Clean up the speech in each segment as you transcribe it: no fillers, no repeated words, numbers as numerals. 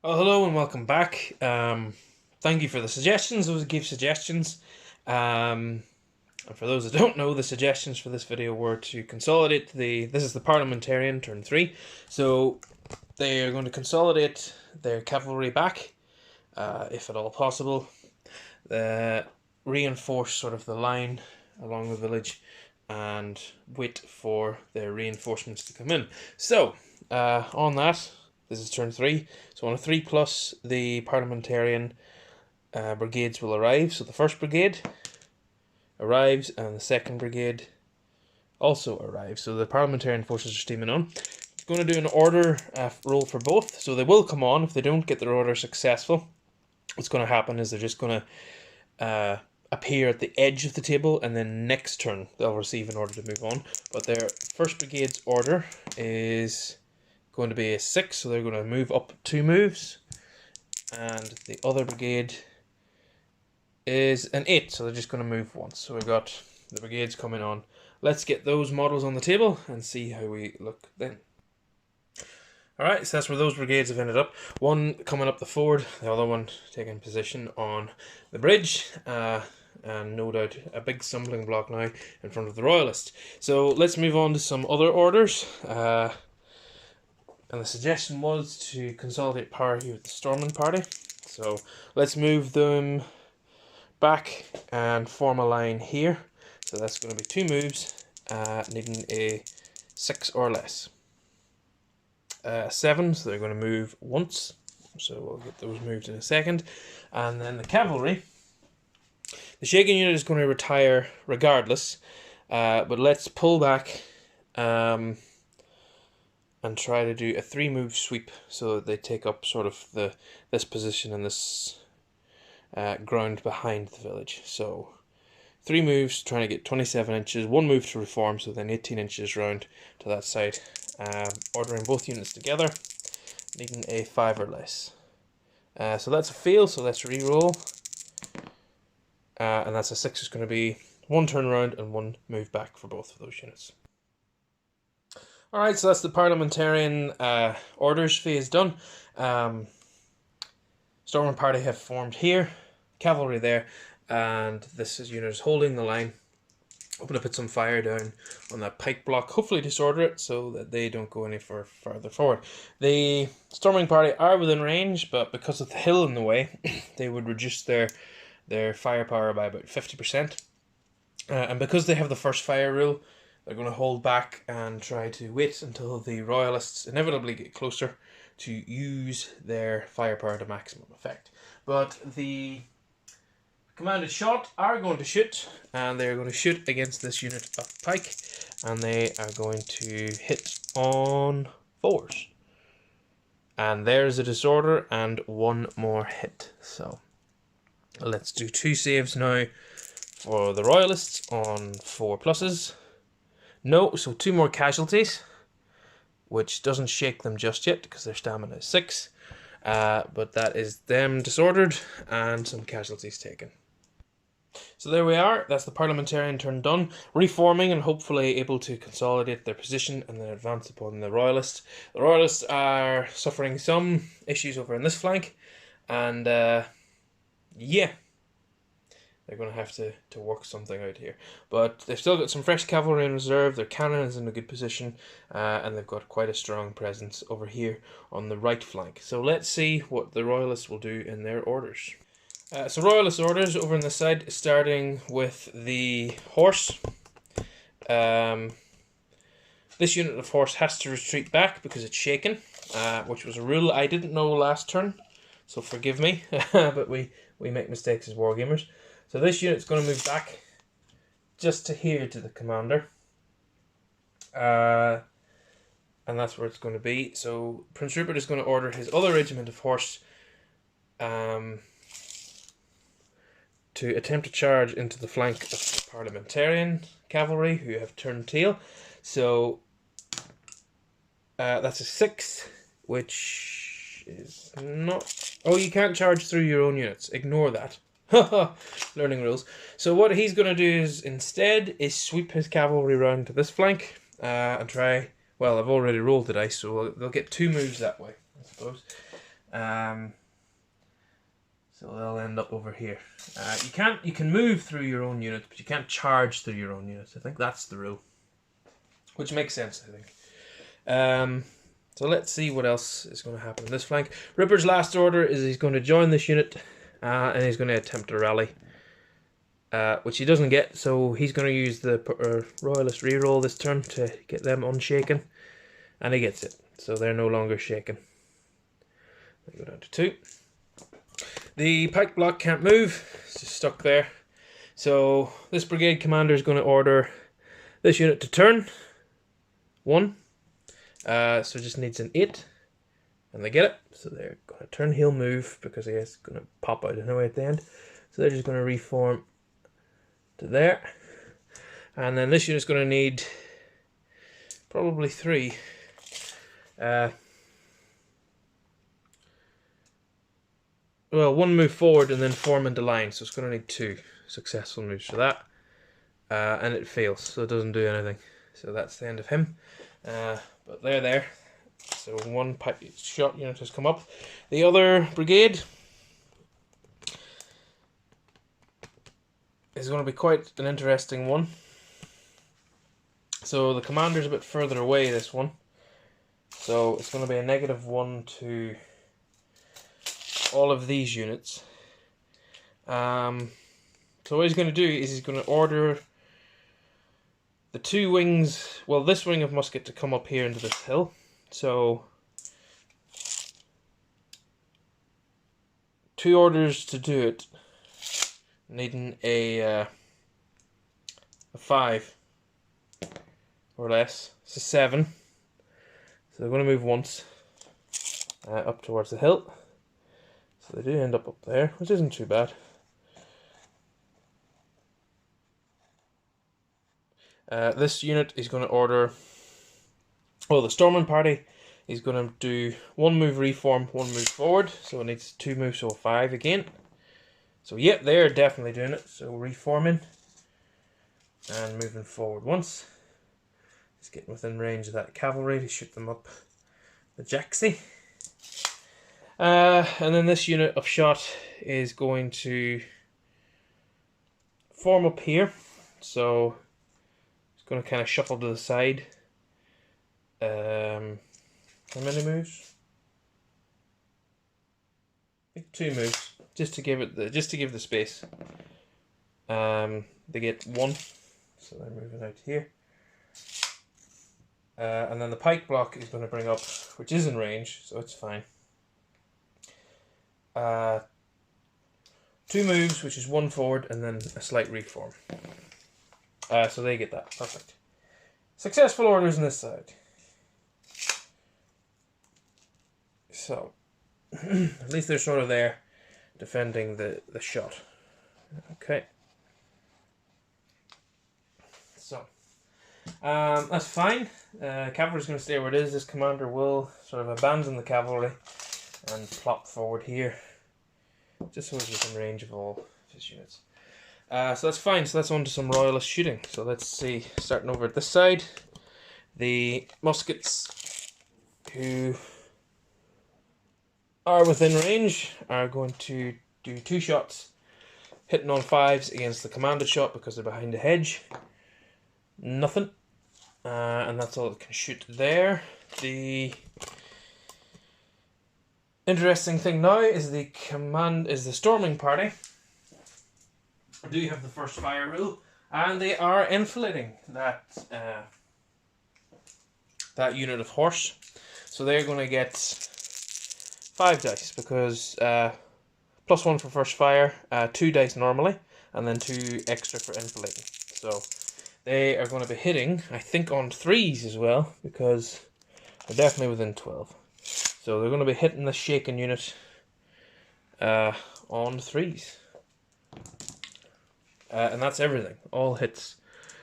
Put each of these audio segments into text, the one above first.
Oh, hello and welcome back. Thank you for the suggestions. Those gave suggestions. And for those that don't know, the suggestions for this video were to consolidate this is the Parliamentarian turn 3. So they are going to consolidate their cavalry back, if at all possible. Reinforce sort of the line along the village and wait for their reinforcements to come in. So, on that, this is turn 3. So on a 3 plus, the Parliamentarian brigades will arrive. So the first brigade arrives and the second brigade also arrives. So the Parliamentarian forces are steaming on. It's going to do an order roll for both. So they will come on if they don't get their order successful. What's going to happen is they're just going to appear at the edge of the table, and then next turn they'll receive an order to move on. But their first brigade's order is going to be a 6, so they're going to move up 2 moves, and the other brigade is an 8, so they're just going to move once. So we've got the brigades coming on. Let's get those models on the table and see how we look then. Alright, so that's where those brigades have ended up. One coming up the ford, the other one taking position on the bridge, and no doubt a big stumbling block now in front of the royalists. So let's move on to some other orders. And the suggestion was to consolidate power here with the storming party. So let's move them back and form a line here. So that's going to be 2 moves, needing a 6 or less. 7, so they're going to move once. So we'll get those moved in a second. And then the cavalry. The shaken unit is going to retire regardless, but let's pull back and try to do a 3-move sweep so that they take up sort of this position and this ground behind the village. So 3 moves, trying to get 27 inches, 1 move to reform, so then 18 inches round to that side. Ordering both units together, needing a 5 or less. So that's a fail, so let's re-roll. And that's a 6, is going to be 1 turn round and 1 move back for both of those units. Alright, so that's the Parliamentarian orders phase done. Storming party have formed here, cavalry there, and this unit is holding the line. I'm going to put some fire down on that pike block, hopefully disorder it so that they don't go any further forward. The storming party are within range, but because of the hill in the way, they would reduce their firepower by about 50%. And because they have the first fire rule, they're going to hold back and try to wait until the royalists inevitably get closer to use their firepower to maximum effect. But the commanded shot are going to shoot, and they're going to shoot against this unit of pike, and they are going to hit on 4s. And there's a disorder and 1 more hit. So let's do 2 saves now for the royalists on 4 pluses. No, so 2 more casualties, which doesn't shake them just yet because their stamina is 6. But that is them disordered and some casualties taken. So there we are, that's the Parliamentarian turn done, reforming and hopefully able to consolidate their position and then advance upon the Royalists. The Royalists are suffering some issues over in this flank, and yeah, they're going to have to work something out here. But they've still got some fresh cavalry in reserve, their cannon is in a good position, and they've got quite a strong presence over here on the right flank. So let's see what the Royalists will do in their orders. So royalist orders over on the side, starting with the horse. This unit of horse has to retreat back because it's shaken, which was a rule I didn't know last turn, so forgive me, but we make mistakes as wargamers. So this unit's going to move back just to here to the commander, and that's where it's going to be. So Prince Rupert is going to order his other regiment of horse to attempt to charge into the flank of the Parliamentarian cavalry, who have turned tail. So that's a 6, which is not... Oh, you can't charge through your own units. Ignore that. Learning rules. So what he's going to do is instead is sweep his cavalry round to this flank and try... Well, I've already rolled the dice, so they'll get 2 moves that way, I suppose. So they'll end up over here. You can move through your own units, but you can't charge through your own units. I think that's the rule, which makes sense, I think. So let's see what else is going to happen in this flank. Ripper's last order is he's going to join this unit, and he's going to attempt a rally, which he doesn't get. So he's going to use the royalist reroll this turn to get them unshaken, and he gets it. So they're no longer shaken. They go down to 2. The pike block can't move, it's just stuck there. So this brigade commander is going to order this unit to turn 1. So just needs an 8, and they get it. So they're going to turn, he'll move because he is going to pop out anyway at the end. So they're just going to reform to there. And then this unit's going to need probably 3. Well, 1 move forward and then form into line, so it's going to need 2 successful moves for that. And it fails, so it doesn't do anything. So that's the end of him. But they're there. So 1 shot unit has come up. The other brigade is going to be quite an interesting one. So the commander's a bit further away, this one. So it's going to be a -1 to all of these units. So what he's going to do is he's going to order the 2 wings, well, this wing of musket to come up here into this hill. So 2 orders to do it, needing a 5 or less. It's a 7. So they're going to move once up towards the hill. So they do end up there, which isn't too bad. This unit is going to order, well, the storming party is going to do 1 move reform, 1 move forward. So it needs 2 moves, so 5 again. So yep, they're definitely doing it. So reforming and moving forward once. Just getting within range of that cavalry to shoot them up the jacksy. And then this unit of shot is going to form up here. So it's going to kind of shuffle to the side. How many moves? I think 2 moves, just to give it the space. They get 1, so they're moving out here. And then the pike block is going to bring up, which is in range, so it's fine. 2 moves, which is 1 forward, and then a slight reform. So they get that. Perfect. Successful orders on this side. So, at least they're sort of there, defending the shot. Okay. So, that's fine. Cavalry's going to stay where it is. This commander will sort of abandon the cavalry and plop forward here, just so it's within range of all his units. So that's fine. So that's on to some royalist shooting. So let's see, starting over at this side, the muskets who are within range are going to do 2 shots, hitting on 5s against the commanded shot because they're behind the hedge. Nothing. And that's all it can shoot there. The interesting thing now is the storming party do have the first fire rule, and they are enfilading that that unit of horse. So they're going to get 5 dice because +1 for first fire, 2 dice normally, and then 2 extra for enfilading. So they are going to be hitting, I think, on 3s as well, because they're definitely within 12. So they're going to be hitting the shaken unit on 3s. And that's everything, all hits.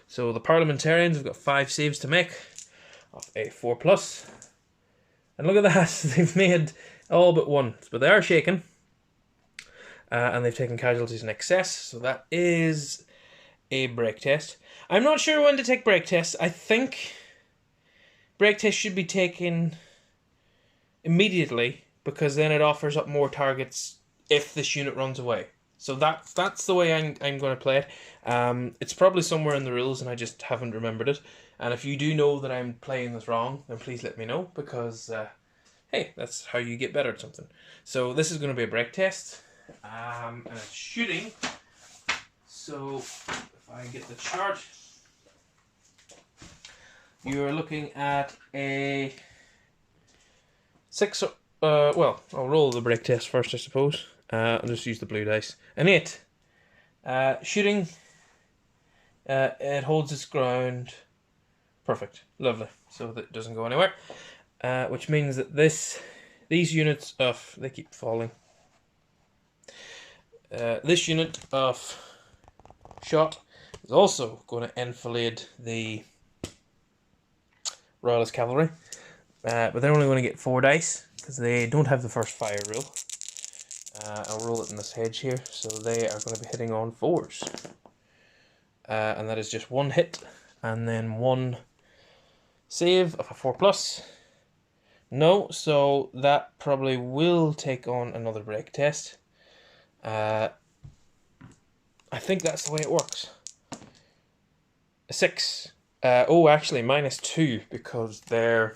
So the parliamentarians have got 5 saves to make of a 4+. And look at that, they've made all but 1. But they are shaken. And they've taken casualties in excess. So that is a break test. I'm not sure when to take break tests. I think break tests should be taken immediately because then it offers up more targets if this unit runs away. So that's the way I'm going to play it. It's probably somewhere in the rules and I just haven't remembered it. And if you do know that I'm playing this wrong, then please let me know, because hey, that's how you get better at something. So this is going to be a break test, and it's shooting. So if I get the chart, you're looking at a 6. Well, I'll roll the break test first, I suppose. I'll just use the blue dice. An 8. Shooting. It holds its ground. Perfect. Lovely. So that it doesn't go anywhere. Which means that these units of... They keep falling. This unit of Shotte is also going to enfilade the royalist cavalry. But they're only going to get 4 dice, because they don't have the first fire rule. I'll roll it in this hedge here, so they are going to be hitting on 4s. And that is just 1 hit, and then 1 save of a 4+. No, so that probably will take on another break test. I think that's the way it works. A 6. Oh, actually, -2, because they're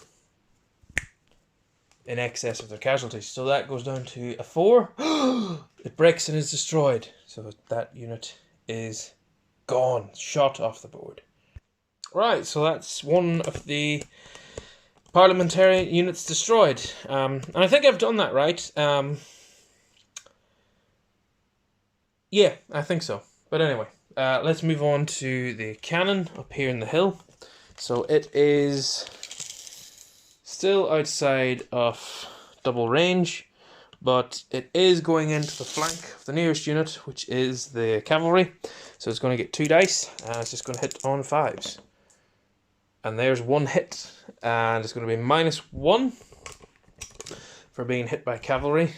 in excess of their casualties. So that goes down to a 4. It breaks and is destroyed. So that unit is gone. Shot off the board. Right, so that's one of the parliamentarian units destroyed. And I think I've done that right. Yeah, I think so. But anyway, let's move on to the cannon up here in the hill. So it is still outside of double range, but it is going into the flank of the nearest unit, which is the cavalry. So it's going to get 2 dice, and it's just going to hit on 5s. And there's 1 hit, and it's going to be -1 for being hit by cavalry.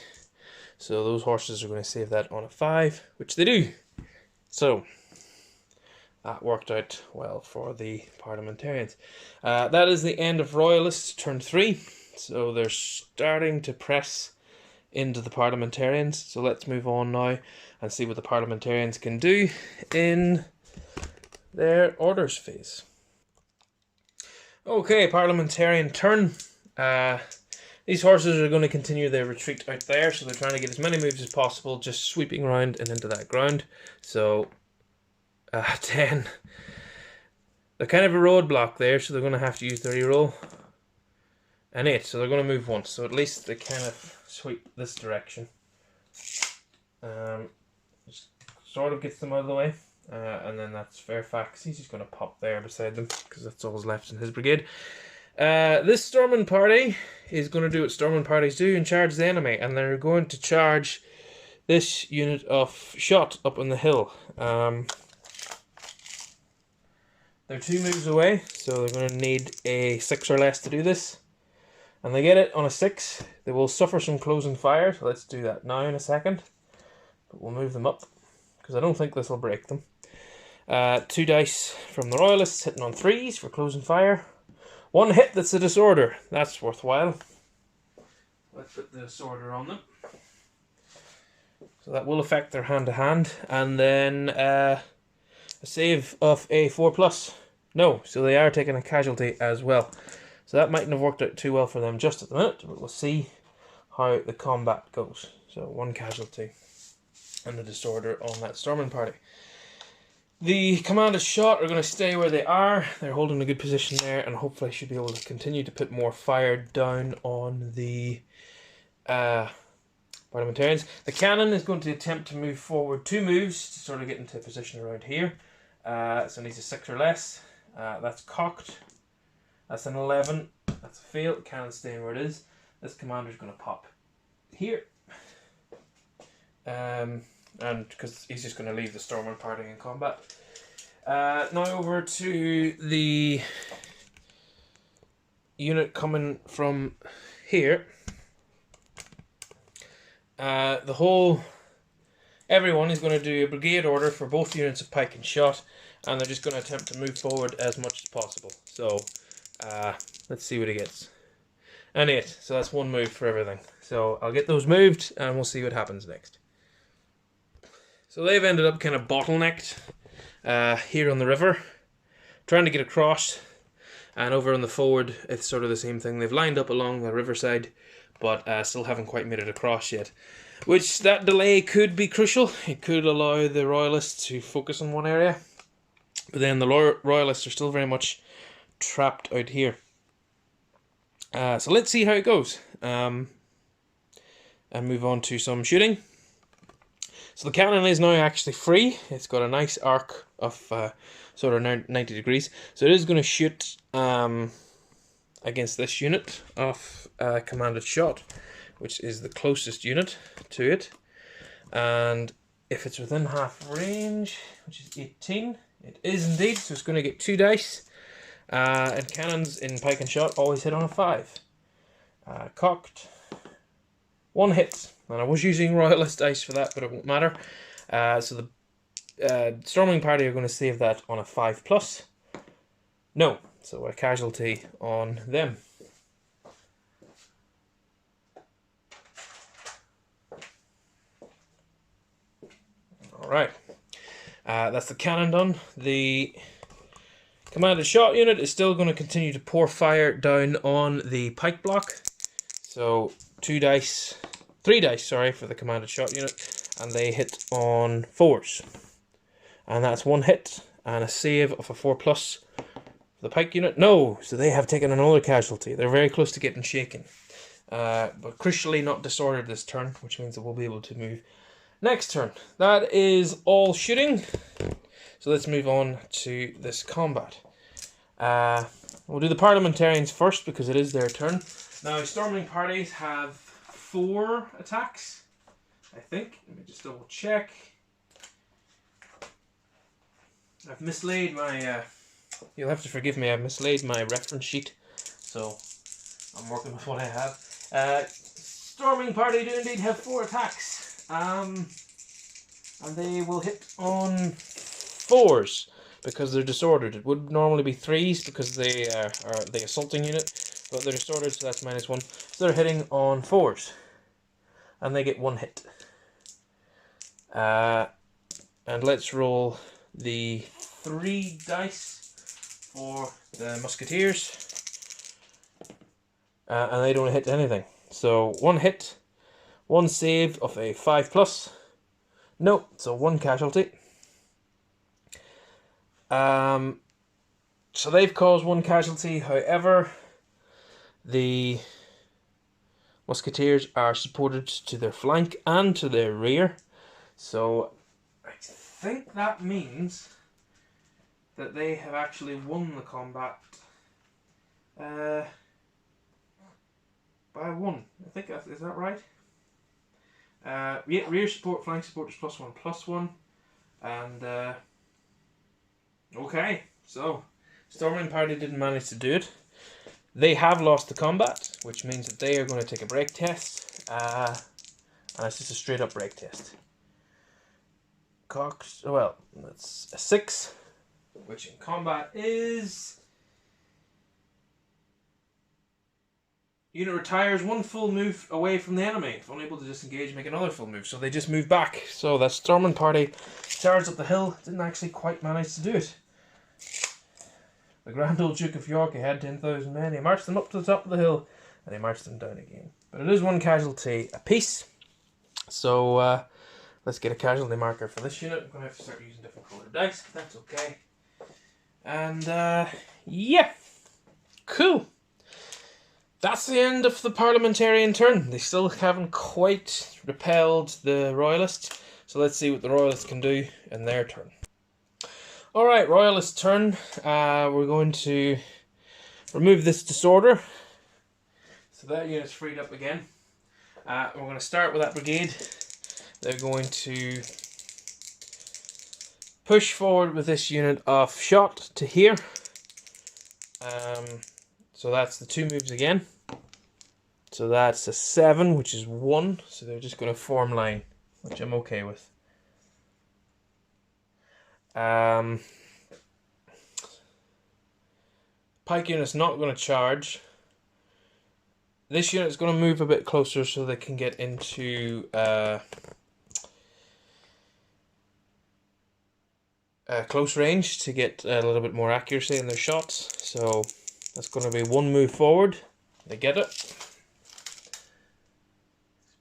So those horses are going to save that on a 5, which they do. So that worked out well for the parliamentarians. That is the end of royalists turn 3. So they're starting to press into the parliamentarians. So let's move on now and see what the parliamentarians can do in their orders phase. Okay, parliamentarian turn. These horses are going to continue their retreat out there, so they're trying to get as many moves as possible, just sweeping around and into that ground. So 10. They're kind of a roadblock there, so they're going to have to use their reroll. And 8, so they're going to move once, so at least they kind of sweep this direction. Just sort of gets them out of the way. And then that's Fairfax. He's just going to pop there beside them, because that's all left in his brigade. This storming party is going to do what storming parties do and charge the enemy, and they're going to charge this unit of Shotte up on the hill. They're 2 moves away, so they're going to need a 6 or less to do this. And they get it on a 6. They will suffer some closing fire, so let's do that now in a second. But we'll move them up, because I don't think this will break them. 2 dice from the royalists, hitting on 3s for closing fire. 1 hit, that's a disorder. That's worthwhile. Let's put the disorder on them. So that will affect their hand-to-hand. And then a save of a 4+. No, so they are taking a casualty as well. So that mightn't have worked out too well for them just at the minute, but we'll see how the combat goes. So 1 casualty and a disorder on that storming party. The commanders Shotte are going to stay where they are. They're holding a good position there, and hopefully should be able to continue to put more fire down on the parliamentarians. The cannon is going to attempt to move forward 2 moves to sort of get into a position around here. So it needs a 6 or less. That's cocked. That's an 11. That's a fail. The cannon's staying where it is. This commander's going to pop here. And because he's just going to leave the storming party in combat. Now over to the unit coming from here. Everyone is going to do a brigade order for both units of Pike and Shotte, and they're just going to attempt to move forward as much as possible. So let's see what he gets. and 8. So that's 1 move for everything. So I'll get those moved and we'll see what happens next. So they've ended up kind of bottlenecked here on the river, trying to get across. And over on the forward, it's sort of the same thing. They've lined up along the riverside, but still haven't quite made it across yet. Which, that delay could be crucial. It could allow the royalists to focus on one area. But then the royalists are still very much trapped out here. So let's see how it goes. And move on to some shooting. So the cannon is now actually free. It's got a nice arc of sort of 90 degrees. So it is going to shoot against this unit of commanded shot, which is the closest unit to it. And if it's within half range, which is 18, it is indeed. So it's going to get 2 dice. And cannons in Pike and Shot always hit on a 5. Cocked. 1 hit. And I was using royalist dice for that, but it won't matter. So the storming party are going to save that on a 5+. No. So a casualty on them. Alright. That's the cannon done. The commanded shot unit is still going to continue to pour fire down on the pike block. So 3 dice, sorry, for the commanded shot unit, and they hit on 4s. And that's 1 hit and a save of a 4+. For the pike unit, no, so they have taken another casualty. They're very close to getting shaken. But crucially not disordered this turn, which means that we'll be able to move next turn. That is all shooting. So let's move on to this combat. We'll do the parliamentarians first because it is their turn. Now, storming parties have 4 attacks, I think. Let me just double check. I've mislaid my, you'll have to forgive me, I've mislaid my reference sheet. So, I'm working with what I have. Storming party do indeed have 4 attacks. And they will hit on 4s because they're disordered. It would normally be 3s because they are the assaulting unit, but they're disordered, so that's -1. So they're hitting on 4s, and they get 1 hit. And let's roll the 3 dice for the musketeers, and they don't hit anything. So 1 hit, 1 save of a 5+. Nope, so 1 casualty. So they've caused 1 casualty. However, the musketeers are supported to their flank and to their rear. So I think that means that they have actually won the combat by 1. I think is that right? Yeah, rear support, flank support is +1/+1, and okay, so storming party didn't manage to do it. They have lost the combat, which means that they are going to take a break test, and it's just a straight up break test. Cocked, well, that's a 6, which in combat is... Unit retires 1 full move away from the enemy. If unable to disengage, make another full move. So they just move back. So that storming party charged up the hill. Didn't actually quite manage to do it. The Grand Old Duke of York had 10,000 men. He marched them up to the top of the hill, and he marched them down again. But it is 1 casualty apiece. So let's get a casualty marker for this unit. I'm going to have to start using different coloured dice, but that's okay. And yeah, cool. That's the end of the parliamentarian turn. They still haven't quite repelled the royalists. So let's see what the royalists can do in their turn. Alright, royalist turn. We're going to remove this disorder. So that unit's freed up again. We're going to start with that brigade. They're going to push forward with this unit of shot to here. So that's the 2 moves again. So that's a 7, which is 1. So they're just going to form line, which I'm okay with. Pike unit's not going to charge. this unit is going to move a bit closer so they can get into close range to get a little bit more accuracy in their shots. So that's going to be one move forward. They get it.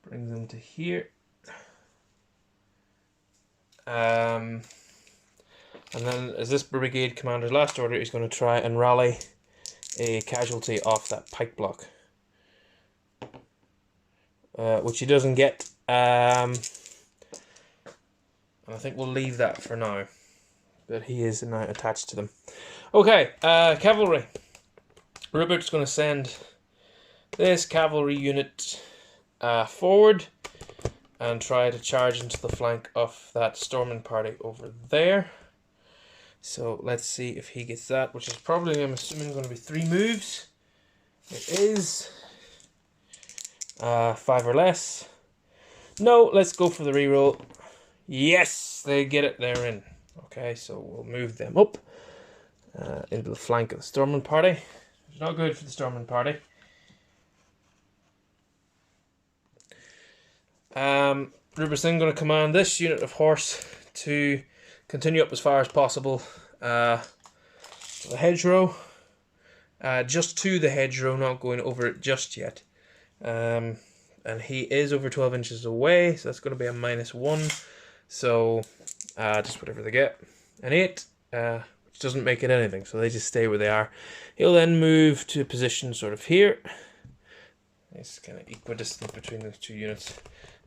Brings them to here. And then as this brigade commander's last order, he's going to try and rally a casualty off that pike block. Which he doesn't get. And I think we'll leave that for now. But he is now attached to them. Okay, cavalry. Rupert's going to send this cavalry unit forward and try to charge into the flank of that storming party over there. So let's see if he gets that, which is probably, I'm assuming, going to be 3 moves. It is 5 or less. No, let's go for the reroll. Yes, they get it, they're in. Okay, so we'll move them up into the flank of the storming party. It's not good for the storming party. Rupert's then going to command this unit of horse to continue up as far as possible the hedgerow. Just to the hedgerow, not going over it just yet. And he is over 12 inches away, so that's going to be a -1. So just whatever they get. An 8, which doesn't make it anything, so they just stay where they are. He'll then move to a position sort of here. It's kind of equidistant between those two units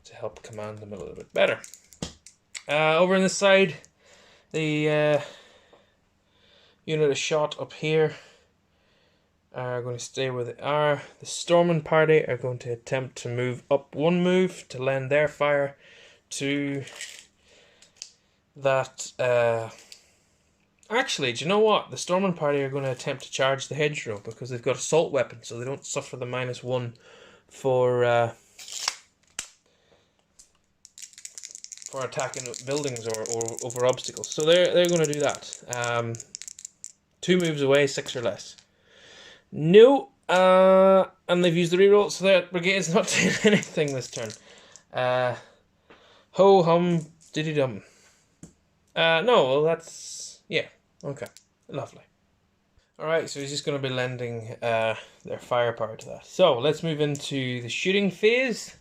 to help command them a little bit better. Over on this side, the unit of shot up here are going to stay where they are. The storming party are going to attempt to move up 1 move to lend their fire to that. Actually, do you know what? The storming party are going to attempt to charge the hedgerow because they've got assault weapons, so they don't suffer the -1 for attacking buildings or over obstacles. So they're going to do that. 2 moves away, 6 or less. No, and they've used the reroll, so that brigade's not doing anything this turn. Ho hum diddy dum. No, well that's, yeah, okay, lovely. Alright, so he's just going to be lending their firepower to that. So let's move into the shooting phase.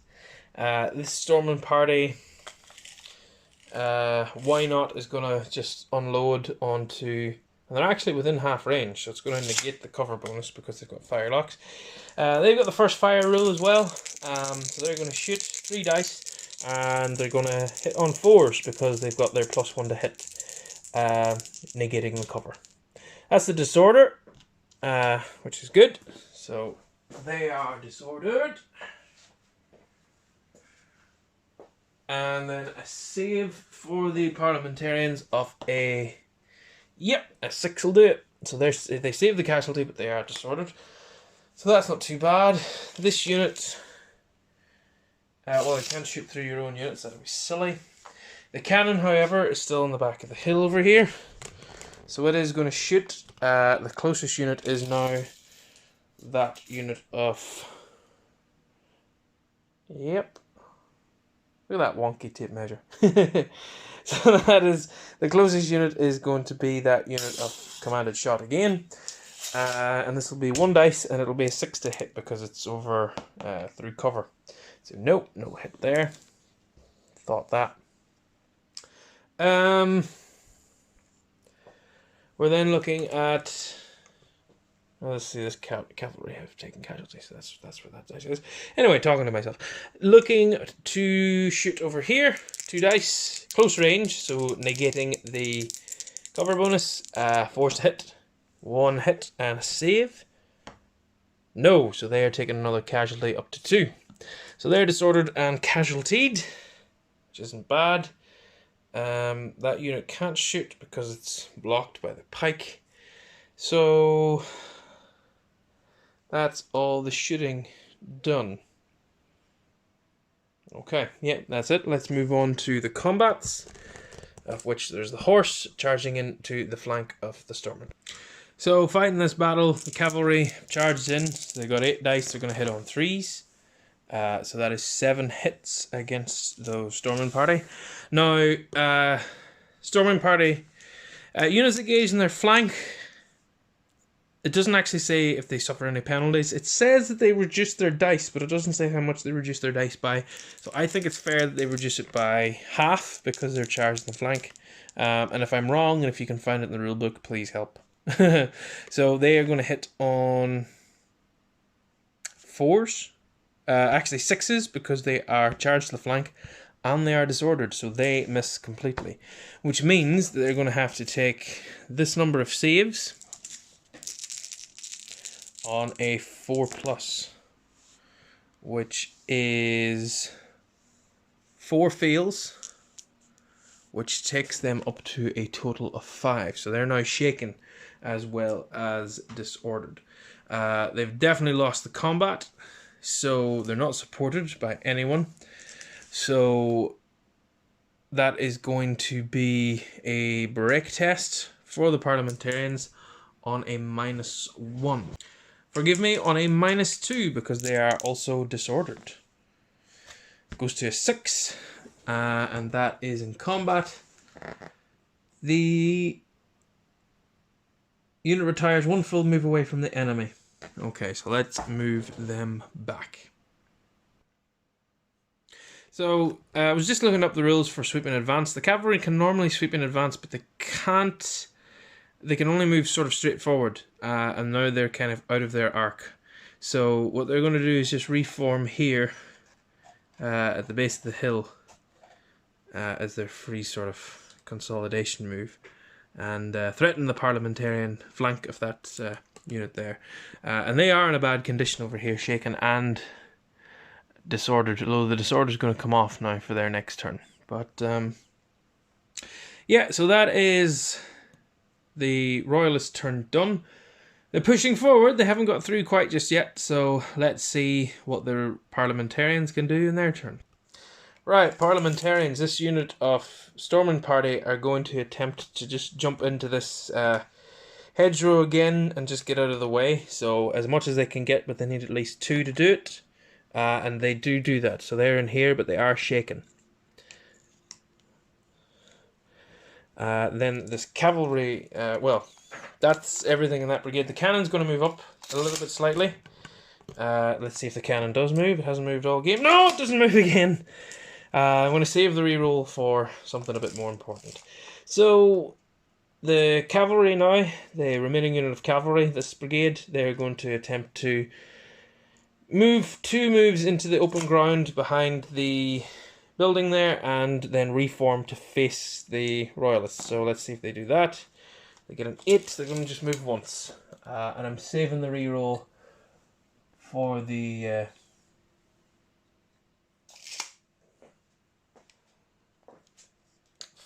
This storming party, why not, is going to just unload onto, and they're actually within half range, so it's going to negate the cover bonus because they've got fire locks. They've got the first fire rule as well, so they're going to shoot 3 dice, and they're going to hit on 4s because they've got their +1 to hit, negating the cover. That's the disorder, which is good. So they are disordered. And then a save for the parliamentarians of a 6 will do it. So they save the casualty, but they are disordered. So that's not too bad. This unit, well, they can't shoot through your own units. That'd be silly. The cannon, however, is still on the back of the hill over here. So it is going to shoot. The closest unit is now that unit of... Yep. Look at that wonky tape measure. So that is... The closest unit is going to be that unit of commanded shot again. And this will be 1 dice, and it'll be a 6 to hit because it's over through cover. So nope, no hit there. Thought that. We're then looking at, well, let's see, this cavalry have taken casualties, so that's where that dice is. Anyway, talking to myself. Looking to shoot over here, 2 dice, close range, so negating the cover bonus, 4 to hit, 1 hit and a save. No, so they are taking another casualty up to 2. So they're disordered and casualtied, which isn't bad. That unit can't shoot because it's blocked by the pike. So that's all the shooting done. Okay, yeah, that's it. Let's move on to the combats, of which there's the horse charging into the flank of the stormmen. So fighting this battle, the cavalry charged in. So they got 8 dice. They're going to hit on 3s. So that is 7 hits against those storming party. Now, storming party units engaged in their flank. It doesn't actually say if they suffer any penalties. It says that they reduce their dice, but it doesn't say how much they reduce their dice by. So I think it's fair that they reduce it by half because they're charged in the flank. And if I'm wrong, and if you can find it in the rulebook, please help. So they are going to hit on 4s. Actually 6s because they are charged to the flank and they are disordered. So they miss completely. Which means that they're going to have to take this number of saves on a 4+, which is 4 fails, which takes them up to a total of 5. So they're now shaken as well as disordered. They've definitely lost the combat, so they're not supported by anyone. So that is going to be a break test for the parliamentarians on a -1. Forgive me, on a -2 because they are also disordered. It goes to a 6, and that is in combat. The unit retires 1 full move away from the enemy. Okay, so let's move them back. So, I was just looking up the rules for sweep in advance. The cavalry can normally sweep in advance, but they can't. They can only move sort of straight forward, and now they're kind of out of their arc. So what they're going to do is just reform here at the base of the hill as their free sort of consolidation move, and threaten the parliamentarian flank of that unit there. And they are in a bad condition over here, shaken and disordered, although the disorder is going to come off now for their next turn. But yeah, so that is the royalists' turn done. They're pushing forward. They haven't got through quite just yet, so let's see what the parliamentarians can do in their turn. Right, parliamentarians, this unit of storming party are going to attempt to just jump into this hedgerow again and just get out of the way. So as much as they can get, but they need at least 2 to do it. And they do that. So they're in here, but they are shaken. Then this cavalry, well, that's everything in that brigade. The cannon's going to move up a little bit slightly. Let's see if the cannon does move. It hasn't moved all game. No, it doesn't move again. I'm going to save the reroll for something a bit more important. So, the cavalry now, the remaining unit of cavalry, this brigade, they're going to attempt to move 2 moves into the open ground behind the building there and then reform to face the royalists. So let's see if they do that. They get an 8, they're going to just move once. And I'm saving the reroll for the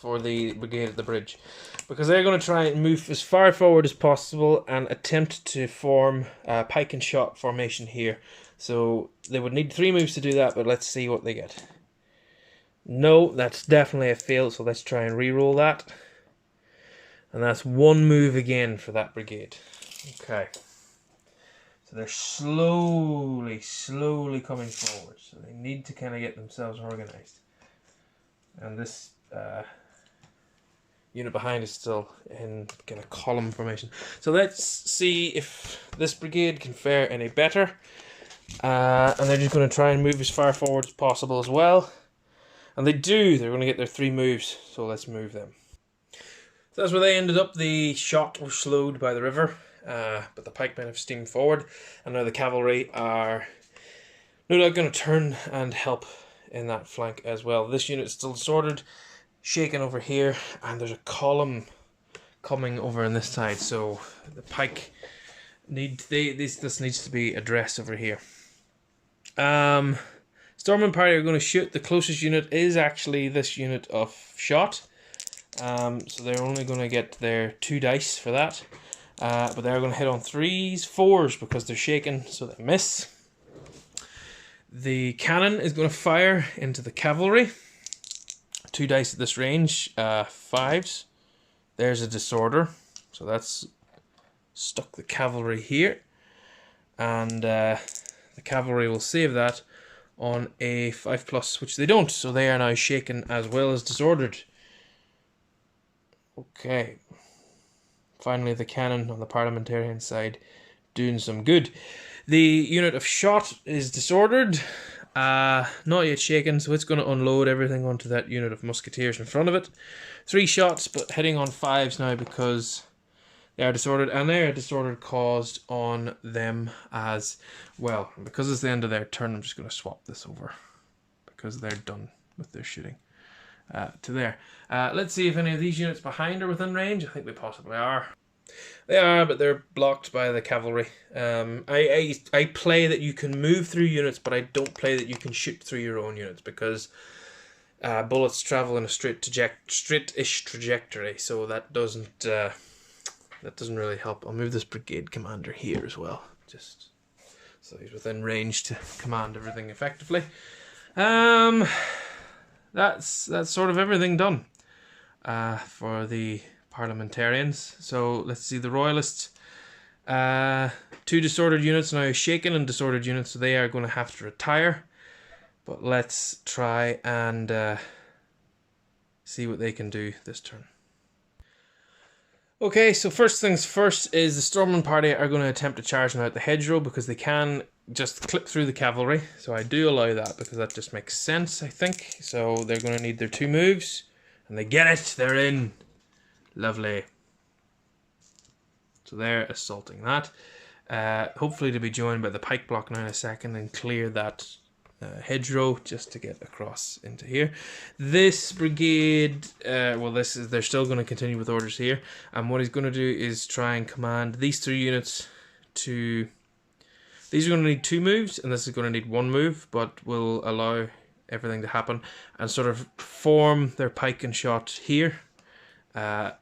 brigade at the bridge, because they're going to try and move as far forward as possible and attempt to form Pike and Shotte formation here. So they would need 3 moves to do that, but let's see what they get. No, that's definitely a fail, so let's try and re-roll that. And that's 1 move again for that brigade. Okay. So they're slowly coming forward. So they need to kind of get themselves organized. And this unit behind is still in kind of column formation. So let's see if this brigade can fare any better. And they're just going to try and move as far forward as possible as well. And they do. They're going to get their 3 moves. So let's move them. So that's where they ended up. The Shotte were slowed by the river. But the pikemen have steamed forward. And now the cavalry are no doubt going to turn and help in that flank as well. This unit is still disordered, shaken over here. And there's a column coming over on this side. So the pike this needs to be addressed over here. Storming party are going to shoot. The closest unit is actually this unit of Shotte. So they're only going to get their 2 dice for that. But they're going to hit on 3s, 4s because they're shaken, so they miss. The cannon is going to fire into the cavalry. 2 dice at this range, 5s. There's a disorder, so that's stuck the cavalry here, and the cavalry will save that on a 5+, which they don't, so they are now shaken as well as disordered. Okay, finally the cannon on the parliamentarian side doing some good. The unit of shot is disordered, not yet shaken, so it's going to unload everything onto that unit of musketeers in front of it. 3 shots, but hitting on 5s now because they are disordered, and they are disordered caused on them as well. Because it's the end of their turn, I'm just going to swap this over because they're done with their shooting to there. Let's see if any of these units behind are within range. I think they possibly are. They are, but they're blocked by the cavalry. I play that you can move through units, but I don't play that you can shoot through your own units because bullets travel in a straight-ish trajectory, so that doesn't really help. I'll move this brigade commander here as well, just so he's within range to command everything effectively. That's sort of everything done for the parliamentarians. So let's see the royalists. 2 disordered units now, shaken and disordered units, so they are going to have to retire. But let's try and see what they can do this turn. Okay, so first things first is the Storming party are going to attempt to charge now at the hedgerow because they can just clip through the cavalry. So I do allow that because that just makes sense, I think. So they're going to need their 2 moves, and they get it. They're in. Lovely. So they're assaulting that. Hopefully to be joined by the pike block now in a second and clear that hedgerow just to get across into here. This brigade, they're still going to continue with orders here, and what he's going to do is try and command these 3 units to. These are going to need 2 moves, and this is going to need 1 move, but will allow everything to happen and sort of form their pike and shot here. A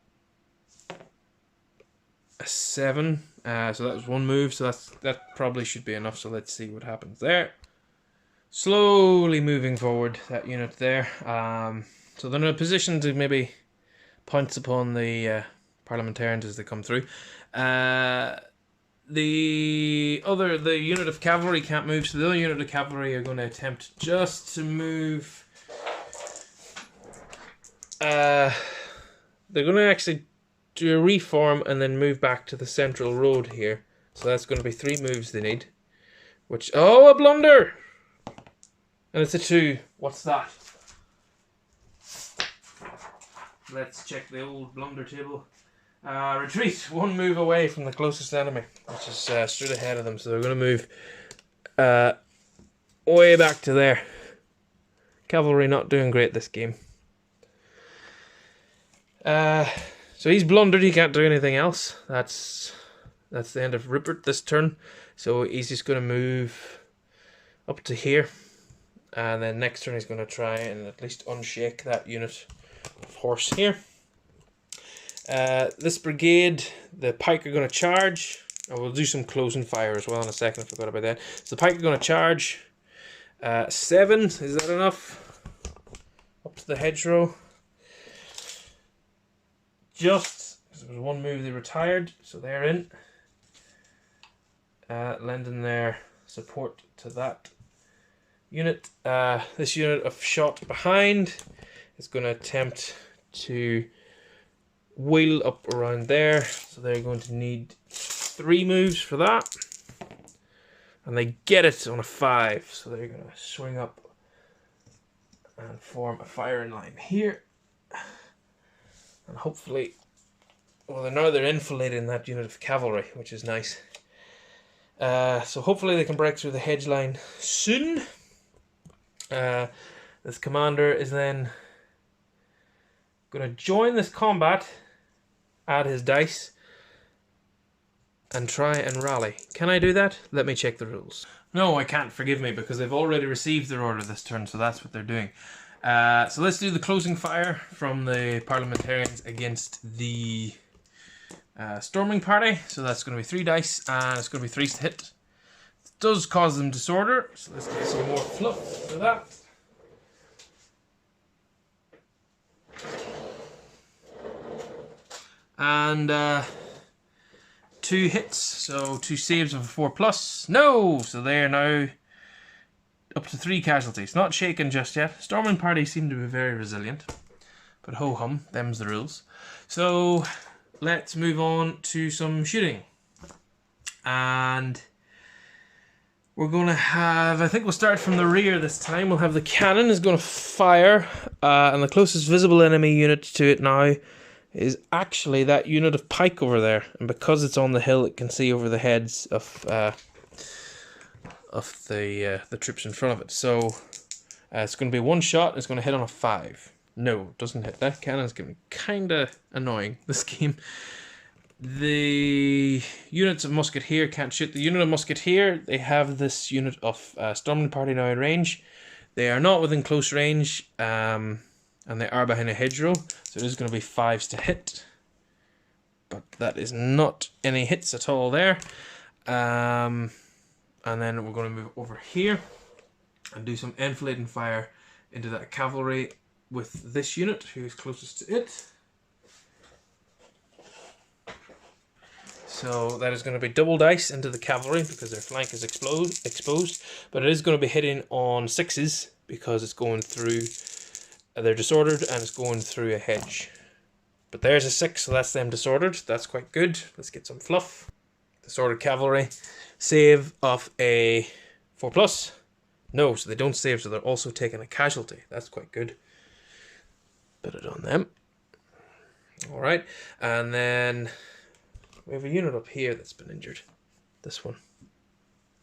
7, so that was 1 move, so that probably should be enough. So let's see what happens there. Slowly moving forward, that unit there. So they're in a position to maybe pounce upon the parliamentarians as they come through. The unit of cavalry can't move, so the other unit of cavalry are going to attempt just to move. They're going to actually do a reform and then move back to the central road here. So that's going to be 3 moves they need. Which, oh, a blunder! And it's a 2. What's that? Let's check the old blunder table. Retreat 1 move away from the closest enemy, which is straight ahead of them. So they're going to move way back to there. Cavalry not doing great this game. So he's blundered. He can't do anything else. That's the end of Rupert this turn. So he's just going to move up to here, and then next turn he's going to try and at least unshake that unit of horse here. This brigade, the pike are going to charge. I will do some closing fire as well in a second. I forgot about that. So the pike are going to charge. 7, is that enough? Up to the hedgerow. Just, because there was 1 move they retired, so they're in. Lending their support to that unit. This unit of shot behind is going to attempt to wheel up around there, so they're going to need 3 moves for that, and they get it on a 5, so they're going to swing up and form a firing line here, and hopefully, well, now they're enfilading that unit of cavalry, which is nice. So hopefully they can break through the hedge line soon. This commander is then going to join this combat, add his dice, and try and rally. Can I do that? Let me check the rules. No, I can't, forgive me, because they've already received their order this turn, so that's what they're doing. So let's do the closing fire from the parliamentarians against the storming party. So that's going to be 3 dice, and it's going to be 3 to hit. It does cause them disorder, so let's get some more fluff for that. And 2 hits, so 2 saves of a 4+. No! So they are now up to 3 casualties. Not shaken just yet. Storming party seem to be very resilient. But ho-hum, them's the rules. So let's move on to some shooting. And we're going to have, I think we'll start from the rear this time. We'll have the cannon is going to fire. And the closest visible enemy unit to it now is actually that unit of Pike over there. And because it's on the hill, it can see over the heads of the troops in front of it. So it's going to be 1 shot. It's going to hit on a 5. No, it doesn't hit. That cannon's getting kind of annoying this game. The units of musketeer can't shoot. The unit of musketeer, they have this unit of storming party now in range. They are not within close range, and they are behind a hedgerow, so it is going to be 5s to hit. But that is not any hits at all there. And then we're going to move over here and do some enfilade fire into that cavalry with this unit, who is closest to it. So that is going to be double dice into the cavalry because their flank is exposed. But it is going to be hitting on 6s because it's going through, they're disordered and it's going through a hedge. But there's a 6, so that's them disordered. That's quite good. Let's get some fluff. Disordered cavalry. Save of a 4+. No, so they don't save, so they're also taking a casualty. That's quite good. Put it on them. Alright, and then we have a unit up here that's been injured. This one.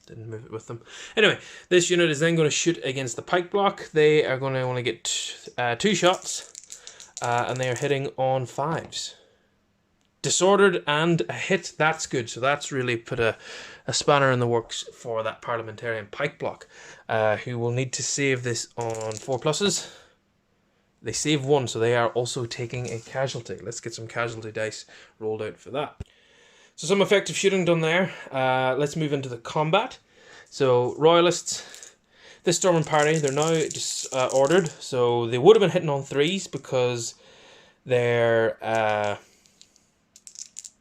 Didn't move it with them. Anyway, this unit is then going to shoot against the Pike block. They are going to only get 2 shots, and they are hitting on 5s. Disordered and a hit, that's good. So that's really put a spanner in the works for that parliamentarian Pike block, who will need to save this on 4+. They save 1, so they are also taking a casualty. Let's get some casualty dice rolled out for that. So some effective shooting done there. Let's move into the combat. So royalists, this storming party, they're now disordered. So they would have been hitting on 3s because they're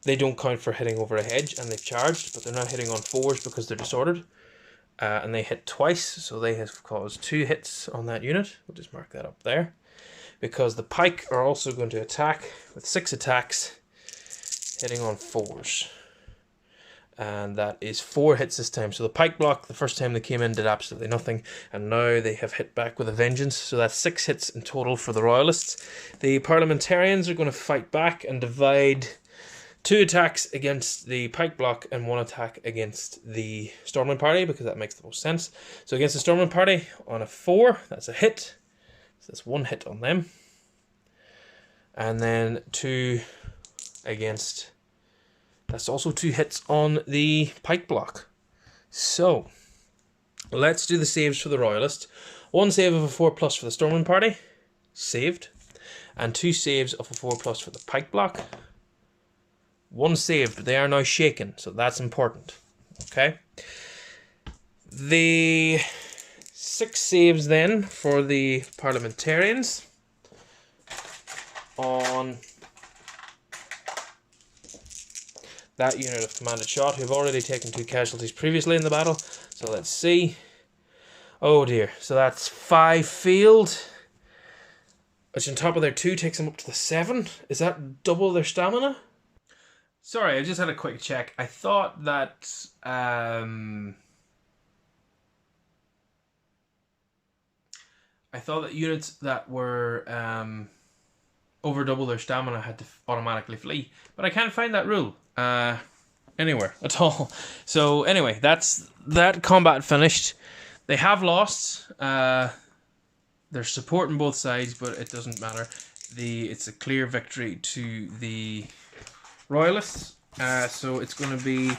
they don't count for hitting over a hedge and they've charged, but they're now hitting on 4s because they're disordered. And they hit twice, so they have caused 2 hits on that unit. We'll just mark that up there. Because the Pike are also going to attack with 6 attacks, hitting on 4s. And that is 4 hits this time. So the Pike block, the first time they came in, did absolutely nothing. And now they have hit back with a vengeance. So that's 6 hits in total for the royalists. The parliamentarians are going to fight back and divide 2 attacks against the Pike block and 1 attack against the storming party, because that makes the most sense. So against the storming party, on a 4, that's a hit. So that's 1 hit on them. And then 2 against, that's also 2 hits on the Pike block. So let's do the saves for the royalist. 1 save of a 4+ for the storming party, saved. And 2 saves of a 4+ for the Pike block. 1 saved. They are now shaken, so that's important. Okay. The 6 saves then for the parliamentarians on that unit of commanded shot, who've already taken 2 casualties previously in the battle. So let's see. Oh dear. So that's 5 failed, which on top of their 2 takes them up to the 7. Is that double their stamina? Sorry, I just had a quick check. I thought that units that were over double their stamina had to automatically flee, but I can't find that rule anywhere at all. So anyway, that's that combat finished. They have lost. They're supporting both sides, but it doesn't matter. It's a clear victory to the royalists. So it's going to be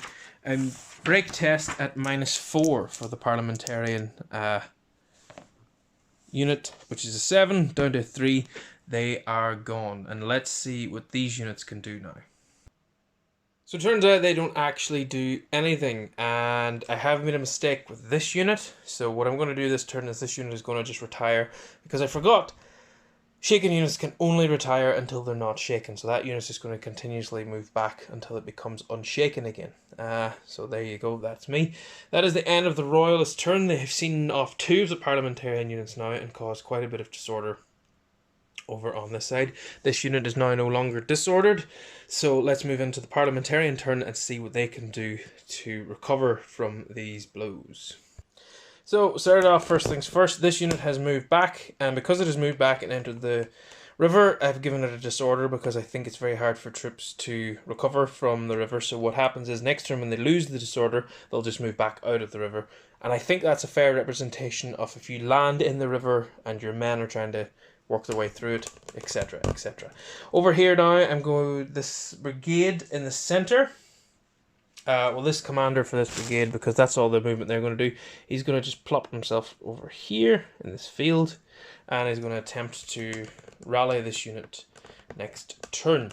a break test at -4 for the parliamentarian unit, which is a 7 down to a 3. They are gone, and let's see what these units can do now. So it turns out they don't actually do anything, and I have made a mistake with this unit. So what I'm going to do this turn is this unit is going to just retire, because I forgot Shaken units can only retire until they're not shaken, so that unit's just going to continuously move back until it becomes unshaken again. So there you go, that's me. That is the end of the Royalist turn. They have seen off 2 of the Parliamentarian units now and caused quite a bit of disorder over on this side. This unit is now no longer disordered, so let's move into the Parliamentarian turn and see what they can do to recover from these blows. So, started off first things first, this unit has moved back, and because it has moved back and entered the river, I've given it a disorder because I think it's very hard for troops to recover from the river. So what happens is next turn when they lose the disorder, they'll just move back out of the river. And I think that's a fair representation of if you land in the river and your men are trying to work their way through it, etc, etc. Over here now, I'm going with this brigade in the centre. Well, this commander for this brigade, because that's all the movement they're going to do, he's going to just plop himself over here in this field, and he's going to attempt to rally this unit next turn.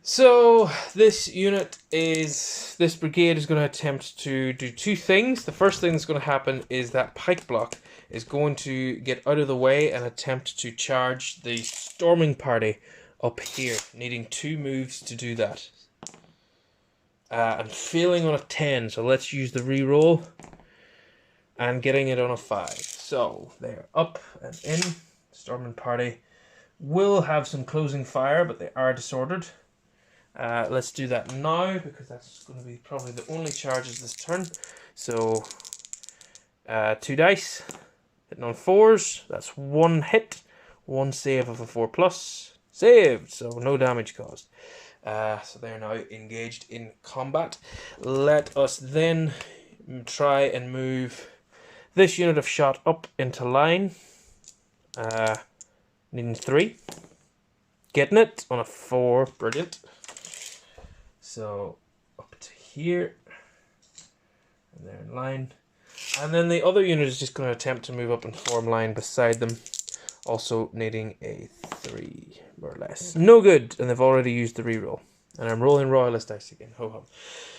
So this brigade is going to attempt to do 2 things. The first thing that's going to happen is that pike block is going to get out of the way and attempt to charge the storming party up here, needing 2 moves to do that. I'm failing on a 10, so let's use the reroll and getting it on a 5. So they're up and in. Storming party will have some closing fire, but they are disordered. Let's do that now because that's going to be probably the only charges this turn. So 2 dice, hitting on 4s. That's 1 hit, 1 save of a 4+, saved. So no damage caused. So they're now engaged in combat. Let us then try and move this unit of shot up into line. Needing 3. Getting it on a 4. Brilliant. So up to here. And they're in line. And then the other unit is just going to attempt to move up and form line beside them. Also needing a 3, more or less. No good, and they've already used the reroll. And I'm rolling royalist dice again. Ho ho.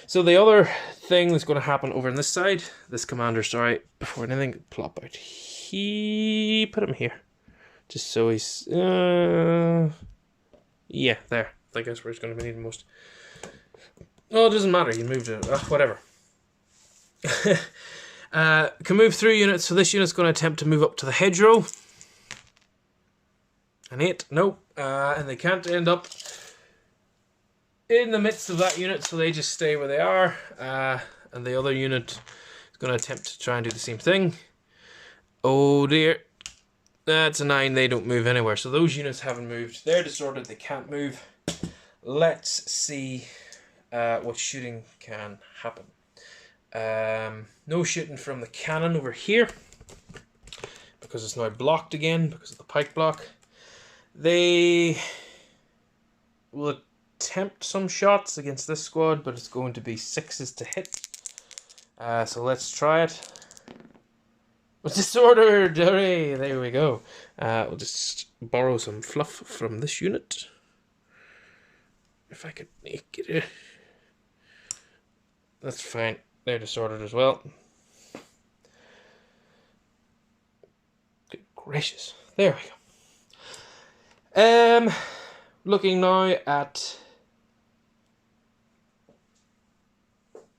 So the other thing that's going to happen over on this side, this commander, sorry, before anything, plop out. Put him here. Just so he's... yeah, there. I think that's where he's going to be needed most. Oh, it doesn't matter. You moved it. Whatever. Can move through units. So this unit's going to attempt to move up to the hedgerow. An 8, nope, and they can't end up in the midst of that unit, so they just stay where they are, and the other unit is going to attempt to try and do the same thing. Oh dear, that's a 9, they don't move anywhere, so those units haven't moved, they're disordered, they can't move. Let's see what shooting can happen. No shooting from the cannon over here, because it's now blocked again, because of the pike block. They will attempt some shots against this squad, but it's going to be 6s to hit. So let's try it. Disordered! Hooray! There we go. We'll just borrow some fluff from this unit. If I could make it. That's fine. They're disordered as well. Good gracious. There we go. Looking now at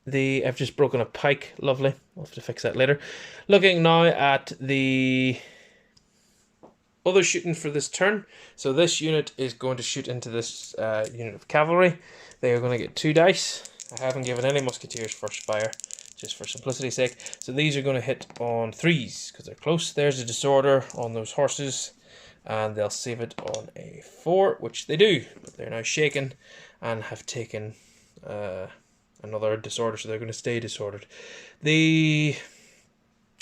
I've just broken a pike, lovely, I'll have to fix that later. Looking now at the other shooting for this turn, so this unit is going to shoot into this unit of cavalry. They are going to get 2 dice. I haven't given any musketeers first fire, just for simplicity's sake, so these are going to hit on 3s, because they're close. There's a disorder on those horses. And they'll save it on a 4, which they do, but they're now shaken and have taken another disorder, so they're going to stay disordered. The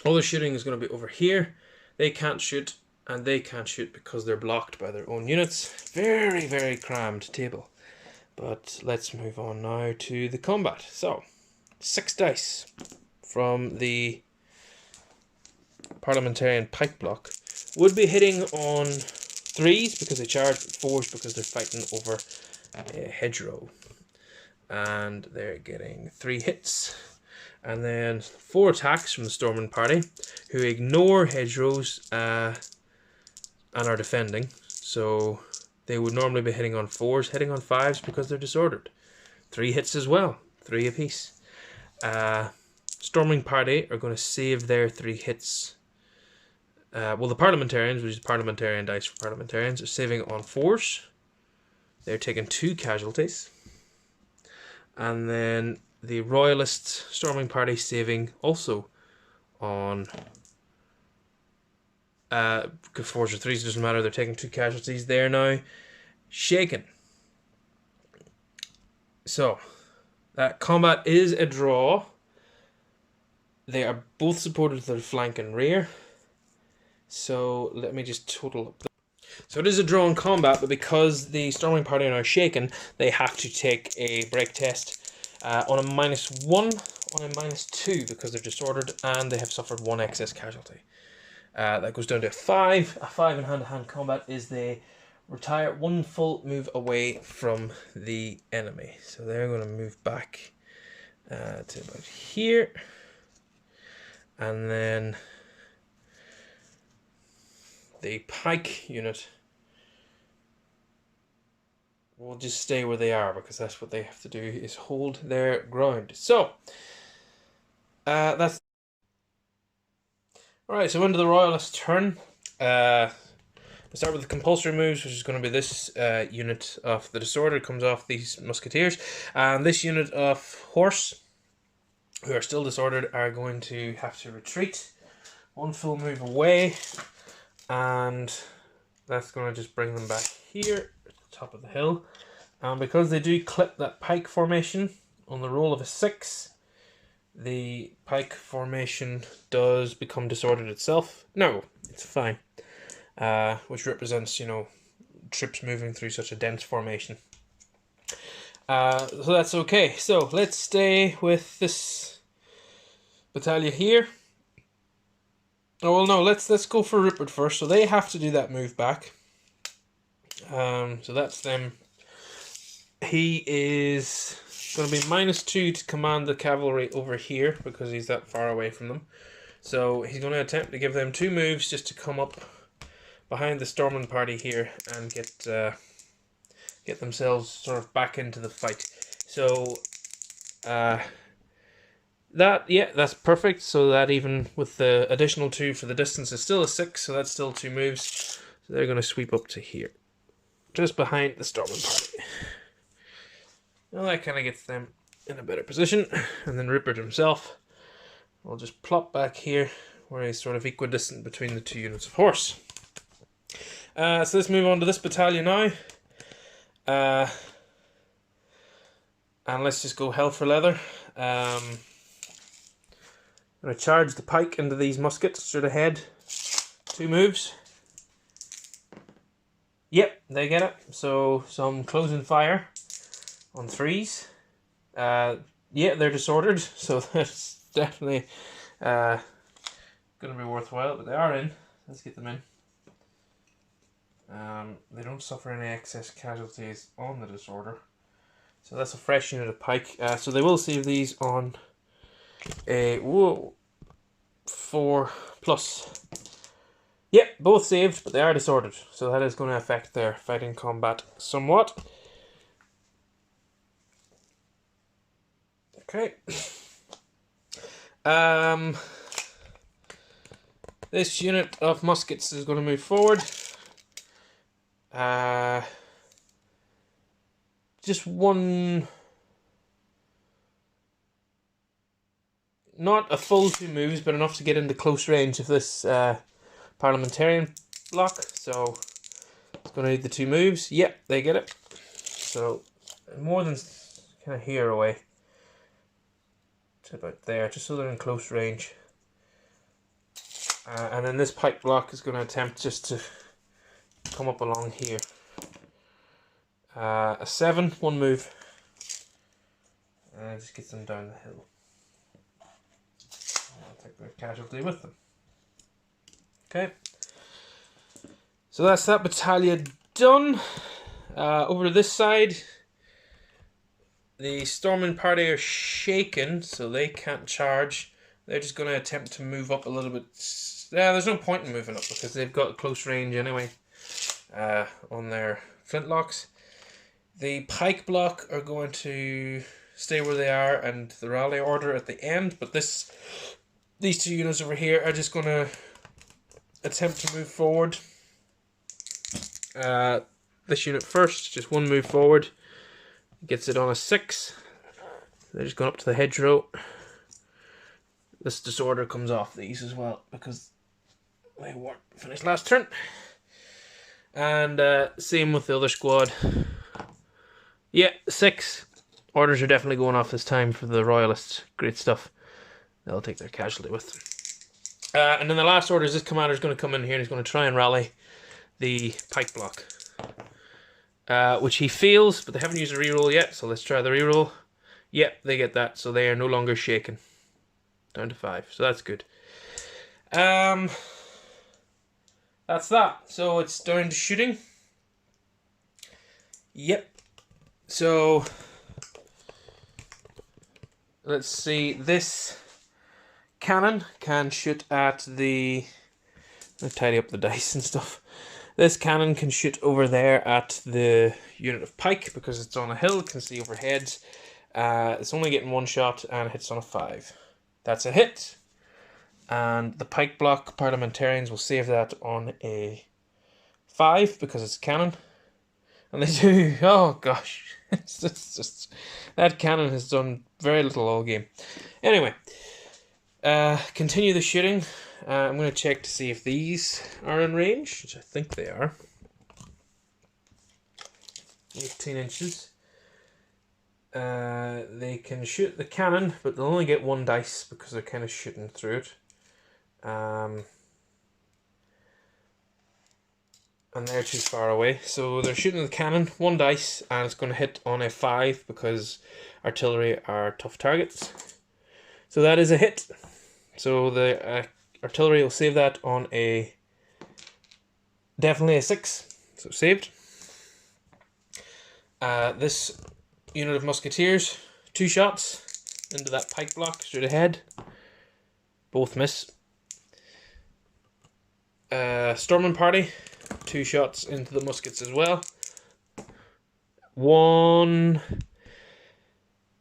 other shooting is going to be over here. They can't shoot, and they can't shoot because they're blocked by their own units. Very, very crammed table. But let's move on now to the combat. So, 6 dice from the Parliamentarian pike block would be hitting on 3s because they charge, but 4s because they're fighting over a hedgerow. And they're getting 3 hits. And then 4 attacks from the storming party, who ignore hedgerows and are defending. So they would normally be hitting on 4s, hitting on 5s because they're disordered. 3 hits as well, 3 apiece. Storming party are going to save their 3 hits. Well, the parliamentarians, which is parliamentarian dice for parliamentarians, are saving on 4s. They're taking 2 casualties. And then the royalists storming party saving also on 4s or 3s, doesn't matter, they're taking 2 casualties. They're now shaken. So that combat is a draw. They are both supported with their flank and rear. So let me just total up. So it is a draw in combat, but because the storming party are now shaken, they have to take a break test on a -1, on a -2 because they're disordered, and they have suffered 1 excess casualty. That goes down to a 5. A 5 in hand-to-hand combat is they retire 1 full move away from the enemy. So they're going to move back to about here. And then the Pike unit will just stay where they are because that's what they have to do, is hold their ground. So that's alright. So into the royalist turn. We start with the compulsory moves, which is going to be this unit of the disorder comes off these musketeers, and this unit of horse who are still disordered are going to have to retreat 1 full move away, and that's going to just bring them back here at the top of the hill. And because they do clip that pike formation on the roll of a 6, the pike formation does become disordered itself. No, it's fine. Which represents, you know, troops moving through such a dense formation. So that's okay. So let's stay with this battalion here. Oh well, no. Let's go for Rupert first. So they have to do that move back. So that's them. He is going to be -2 to command the cavalry over here because he's that far away from them. So he's going to attempt to give them 2 moves just to come up behind the storming party here and get themselves sort of back into the fight. So that's perfect. So that even with the additional 2 for the distance is still a 6. So that's still 2 moves. So they're going to sweep up to here, just behind the storming party. Well, that kind of gets them in a better position. And then Rupert himself will just plop back here where he's sort of equidistant between the 2 units of horse. So let's move on to this battalion now. And let's just go hell for leather. I'm going to charge the pike into these muskets straight ahead. 2 moves. Yep, they get it. So some closing fire on 3s. Yeah, they're disordered, so that's definitely going to be worthwhile. But they are in. Let's get them in. They don't suffer any excess casualties on the disorder. So that's a fresh unit of pike. So they will save these on a 4+. Yep, both saved, but they are disordered. So that is going to affect their fighting combat somewhat. Okay. This unit of muskets is going to move forward. Just 1, not a full 2 moves, but enough to get into close range of this parliamentarian block. So it's going to need the 2 moves. Yep, they get it. So more than kind of here away. To about there, just so they're in close range. And then this pike block is going to attempt just to come up along here. A 7, 1 move. Just gets them down the hill. I'll take their casualty with them. Okay. So that's that battalion done. Over to this side, the storming party are shaken, so they can't charge. They're just going to attempt to move up a little bit. Yeah, there's no point in moving up because they've got close range anyway. on their flintlocks. The pike block are going to stay where they are and the rally order at the end, but these two units over here are just going to attempt to move forward. This unit first, just one move forward, gets it on a 6. They're just going up to the hedgerow. This disorder comes off these as well because they weren't finished last turn. And same with the other squad. Yeah, 6. Orders are definitely going off this time for the royalists. Great stuff. They'll take their casualty with them. And then the last order is this commander is going to come in here and he's going to try and rally the pike block. Which he fails, but they haven't used a reroll yet, so let's try the reroll. Yep, they get that, so they are no longer shaken. Down to 5, so that's good. That's that. So it's down to shooting. Yep. So let's see. This cannon can shoot at the... I'll tidy up the dice and stuff. This cannon can shoot over there at the unit of pike because it's on a hill, can see overhead. It's only getting one shot and it hits on a 5. That's a hit. And the pike block parliamentarians will save that on a 5 because it's cannon. And they do, oh gosh, it's just that cannon has done very little all game. Anyway, continue the shooting. I'm going to check to see if these are in range, which I think they are. 18 inches. They can shoot the cannon, but they'll only get 1 dice because they're kind of shooting through it. And they're too far away. So they're shooting the cannon, 1 dice, and it's going to hit on a 5 because artillery are tough targets. So that is a hit. So the artillery will save that on a... definitely a 6. So saved. This unit of musketeers, 2 shots into that pike block straight ahead. Both miss. Storming party, 2 shots into the muskets as well. 1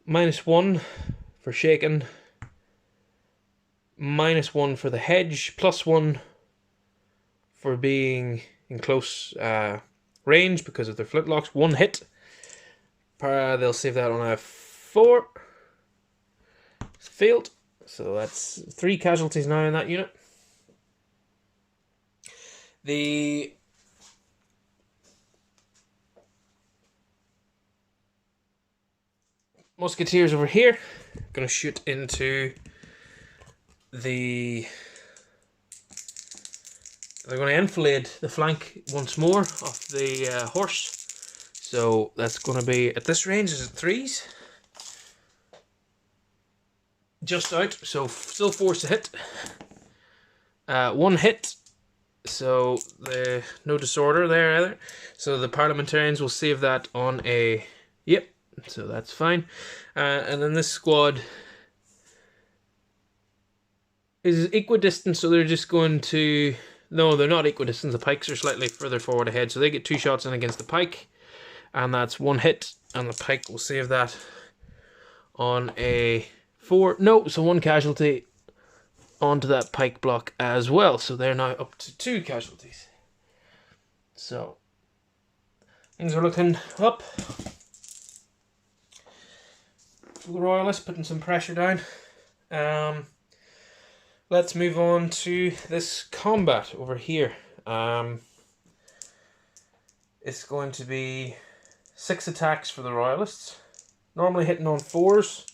-1 for shaken. -1 for the hedge. +1 for being in close range because of their flintlocks. 1 hit. They'll save that on a 4. It's failed. So that's 3 casualties now in that unit. The musketeers over here are going to shoot into the... They're going to enfilade the flank once more of the horse. So that's going to be, at this range, is it 3s? Just out, so still forced to hit. 1 hit. So no disorder there either. So the parliamentarians will save that on a... Yep, so that's fine. And then this squad is equidistant, so they're just going to... No, they're not equidistant. The pikes are slightly further forward ahead, so they get 2 shots in against the pike. And that's 1 hit, and the pike will save that on a 4. No, so 1 casualty onto that pike block as well. So they're now up to 2 casualties. So things are looking up. For the royalists, putting some pressure down. Let's move on to this combat over here. It's going to be 6 attacks for the royalists. Normally hitting on 4s.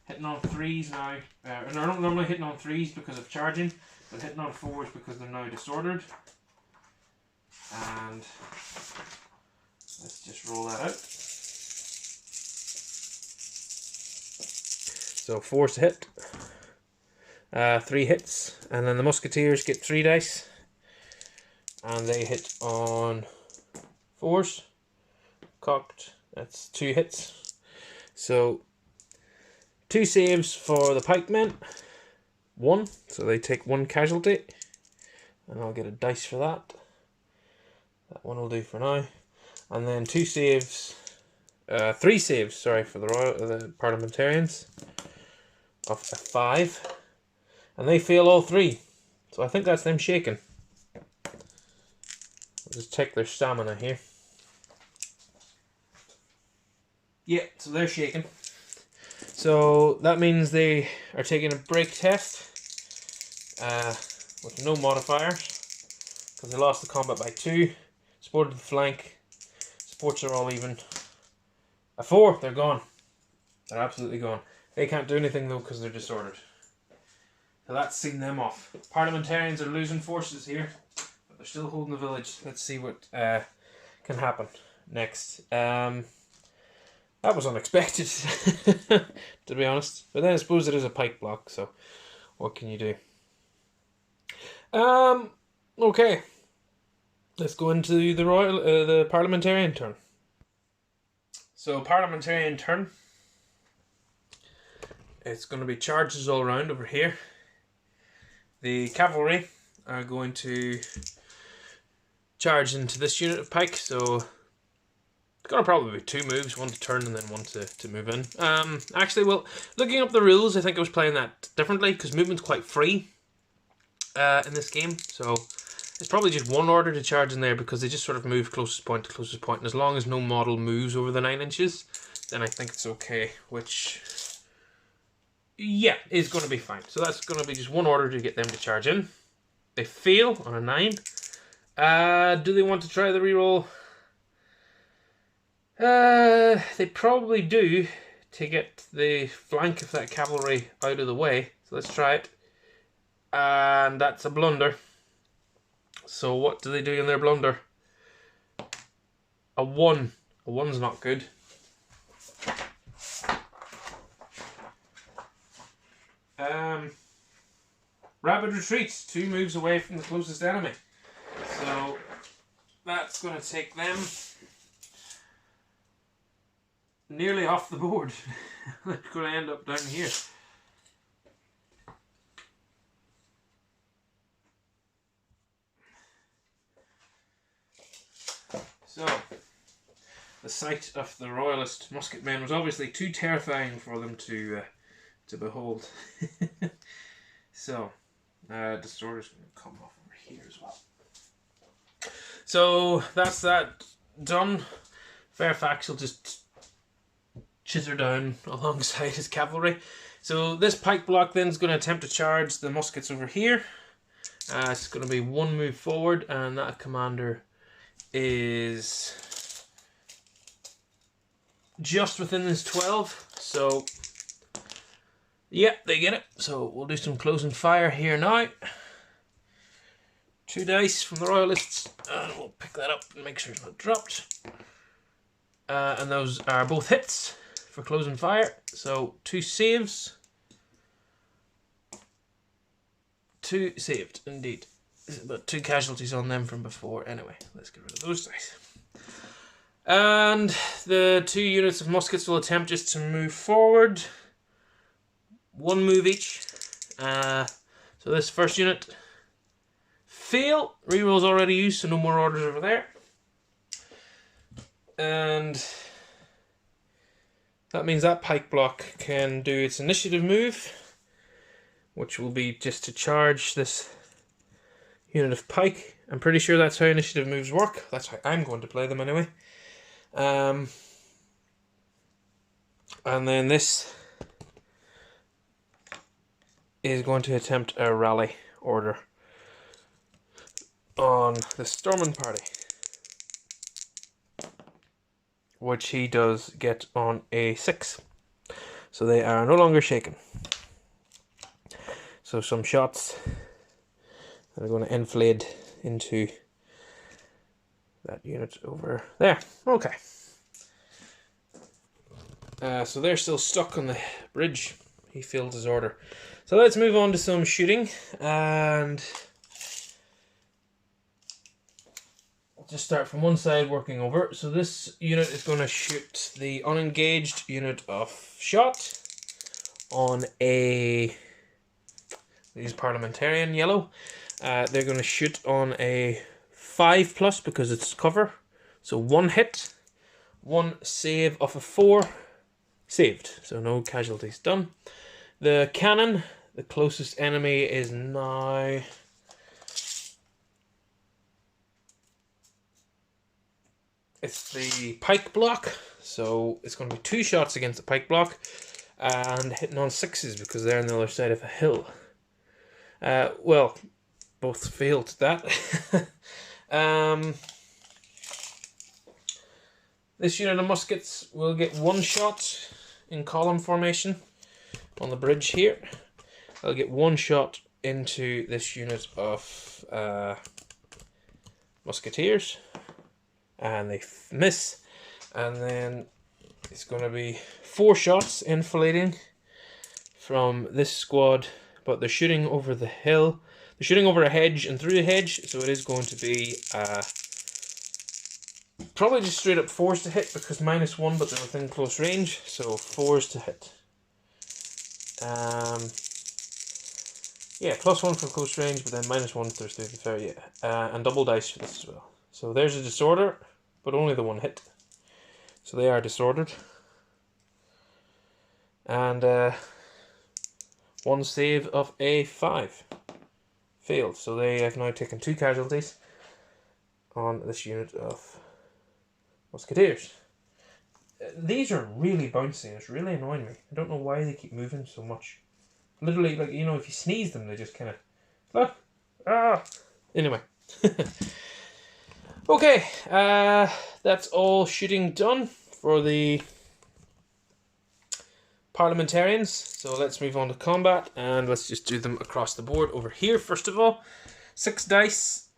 Hitting on 3s now. They're not normally hitting on 3s because of charging, but hitting on 4s because they're now disordered. And let's just roll that out. So 4s to hit. 3 hits. And then the musketeers get 3 dice. And they hit on 4s. Cocked. That's 2 hits. So 2 saves for the pikemen. 1. So they take 1 casualty. And I'll get a dice for that. That one will do for now. And then 2 saves, 3 saves, sorry, for the parliamentarians of a 5. And they fail all 3. So I think that's them shaking. I'll just check their stamina here. Yeah, so they're shaking. So that means they are taking a break test with no modifiers because they lost the combat by 2. Supported the flank. Supports are all even. A 4, they're gone. They're absolutely gone. They can't do anything though because they're disordered. So that's seen them off. Parliamentarians are losing forces here, but they're still holding the village. Let's see what can happen next. That was unexpected, to be honest. But then I suppose it is a pike block, so what can you do? Okay. Let's go into the parliamentarian turn. So parliamentarian turn. It's going to be charges all around over here. The cavalry are going to charge into this unit of pike, so it's going to probably be 2 moves, one to turn and then one to move in. Actually, well, looking up the rules, I think I was playing that differently because movement's quite free in this game, so it's probably just one order to charge in there because they just sort of move closest point to closest point, and as long as no model moves over the 9 inches, then I think it's okay, which, yeah, is going to be fine. So that's going to be just one order to get them to charge in. They fail on a 9. Do they want to try the reroll? They probably do to get the flank of that cavalry out of the way. So let's try it. And that's a blunder. So what do they do in their blunder? A 1. A 1's not good. Rapid retreats, 2 moves away from the closest enemy. So that's going to take them nearly off the board. They're going to end up down here. So, the sight of the royalist musketmen was obviously too terrifying for them to behold. So, Distorter's going to come off over here as well. So, that's that done. Fairfax will just chitter down alongside his cavalry. So, this pike block then is going to attempt to charge the muskets over here. It's going to be 1 move forward, and that commander is just within this 12. So, yeah, they get it. So we'll do some closing fire here now. 2 dice from the royalists, and we'll pick that up and make sure it's not dropped. And those are both hits for closing fire. So 2 saves. 2 saved, indeed. But 2 casualties on them from before. Anyway, let's get rid of those dice. And the 2 units of muskets will attempt just to move forward. 1 move each. So this first unit fail. Reroll's already used, so no more orders over there. And that means that pike block can do its initiative move, which will be just to charge this unit of pike. I'm pretty sure that's how initiative moves work. That's how I'm going to play them anyway. And then this is going to attempt a rally order on the Storming party, which he does get on a 6. So they are no longer shaken. So some shots that are going to enfilade into that unit over there. Okay. So they're still stuck on the bridge. He failed his order. So let's move on to some shooting, and just start from one side working over. So this unit is going to shoot the unengaged unit of Shotte on a, these parliamentarian yellow. They're going to shoot on a 5+ because it's cover. So 1 hit, 1 save of a 4, saved. So no casualties done. The cannon, the closest enemy is now... It's the pike block. So it's going to be 2 shots against the pike block and hitting on 6s because they're on the other side of a hill. Well, both failed that. This unit of muskets will get 1 shot in column formation on the bridge here. I'll get 1 shot into this unit of musketeers, and they miss. And then it's going to be 4 shots enfilading from this squad, but they're shooting over the hill. They're shooting over a hedge and through a hedge, so it is going to be probably just straight up 4s to hit because -1, but they're within close range, so 4s to hit. Yeah, +1 for close range, but then -1 if they're straight to fair, yeah. And double dice for this as well. So there's a disorder, but only the 1 hit. So they are disordered. And 1 save of a 5. Failed. So they have now taken 2 casualties on this unit of musketeers. These are really bouncy. It's really annoying me. I don't know why they keep moving so much. Literally, like, you know, if you sneeze them, they just kind of... Look! Ah! Anyway. Okay. That's all shooting done for the parliamentarians. So let's move on to combat, and let's just do them across the board over here. First of all, 6 dice,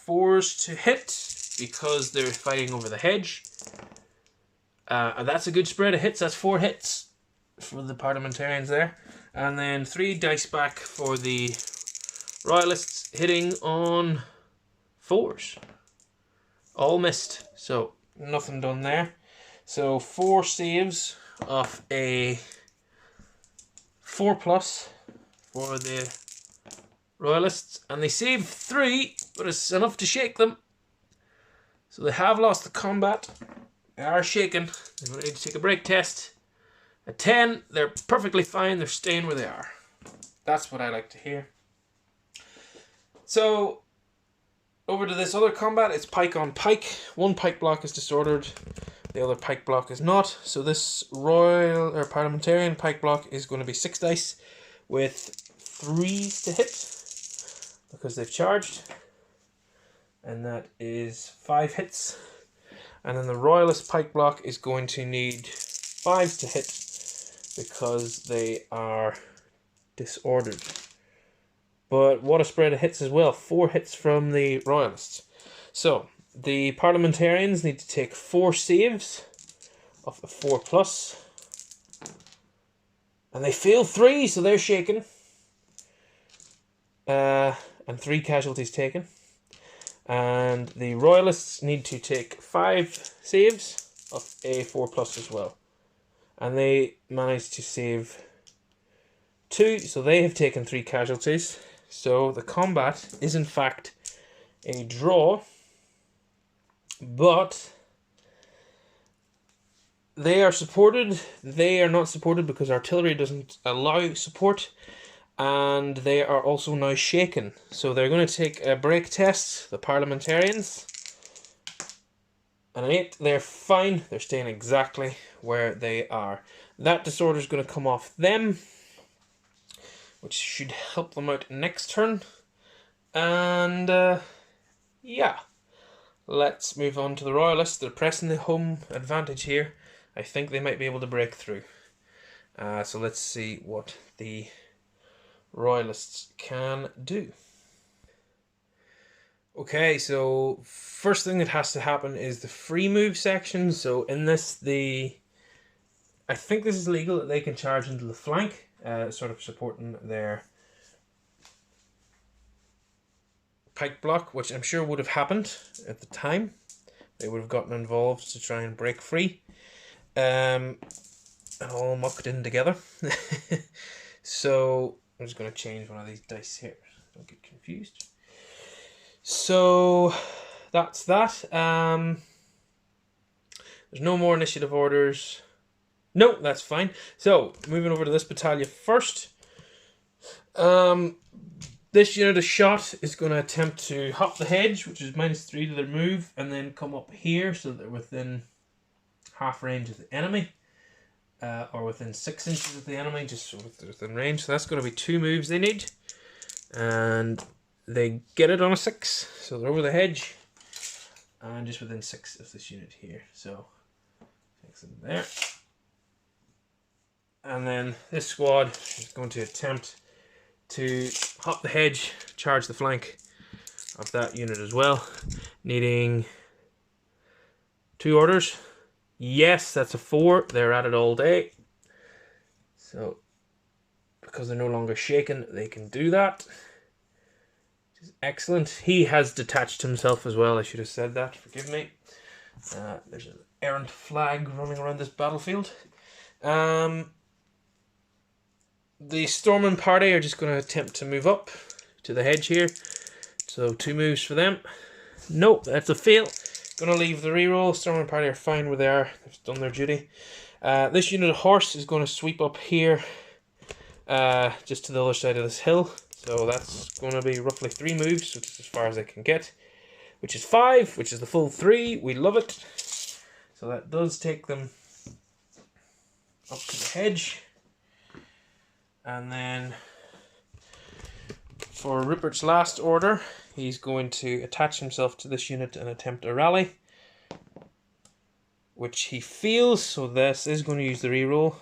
4s to hit because they're fighting over the hedge. And that's a good spread of hits. That's 4 hits for the parliamentarians there. And then 3 dice back for the royalists, hitting on 4s. All missed. So nothing done there. So 4 saves of a 4+ for the royalists, and they saved 3, but it's enough to shake them. So they have lost the combat. They are shaken. They're ready to take a break test. At 10, they're perfectly fine. They're staying where they are. That's what I like to hear. So over to this other combat. It's pike on pike. 1 pike block is disordered. The other pike block is not. So this royal or parliamentarian pike block is going to be 6 dice with 3s to hit because they've charged. And that is 5 hits. And then the royalist pike block is going to need 5s to hit because they are disordered. But what a spread of hits as well. 4 hits from the royalists. So the parliamentarians need to take 4 saves of a 4+. And they fail 3, so they're shaken. And 3 casualties taken. And the royalists need to take 5 saves of a 4+ as well. And they managed to save 2, so they have taken 3 casualties. So the combat is in fact a draw. But they are supported. They are not supported because artillery doesn't allow support. And they are also now shaken. So they're going to take a break test, the parliamentarians. And an 8, they're fine. They're staying exactly where they are. That disorder is going to come off them, which should help them out next turn. And yeah. Let's move on to the royalists. They're pressing the home advantage here. I think they might be able to break through. So let's see what the royalists can do. Okay, so first thing that has to happen is the free move section. So in this, I think this is legal that they can charge into the flank, sort of supporting their pike block, which I'm sure would have happened at the time. They would have gotten involved to try and break free. And all mucked in together. So I'm just going to change one of these dice here. Don't get confused. So that's that. There's no more initiative orders. No, that's fine. So moving over to this battalion first. This unit of shot is going to attempt to hop the hedge, which is -3 to their move, and then come up here so they're within half range of the enemy. Or within 6 inches of the enemy, just so within range. So that's going to be 2 moves they need. And they get it on a 6. So they're over the hedge. And just within 6 of this unit here. So 6 in there. And then this squad is going to attempt to hop the hedge, charge the flank of that unit as well. Needing 2 orders. Yes, that's a 4. They're at it all day. So, because they're no longer shaken, they can do that. Which is excellent. He has detached himself as well. I should have said that. Forgive me. There's an errant flag running around this battlefield. The Storming party are just going to attempt to move up to the hedge here. So 2 moves for them. Nope, that's a fail. Going to leave the reroll. Storming party are fine where they are. They've done their duty. This unit of horse is going to sweep up here, just to the other side of this hill. So that's going to be roughly 3 moves, which is as far as I can get. Which is 5, which is the full 3. We love it. So that does take them up to the hedge. And then for Rupert's last order, he's going to attach himself to this unit and attempt a rally, which he feels, so this is going to use the reroll.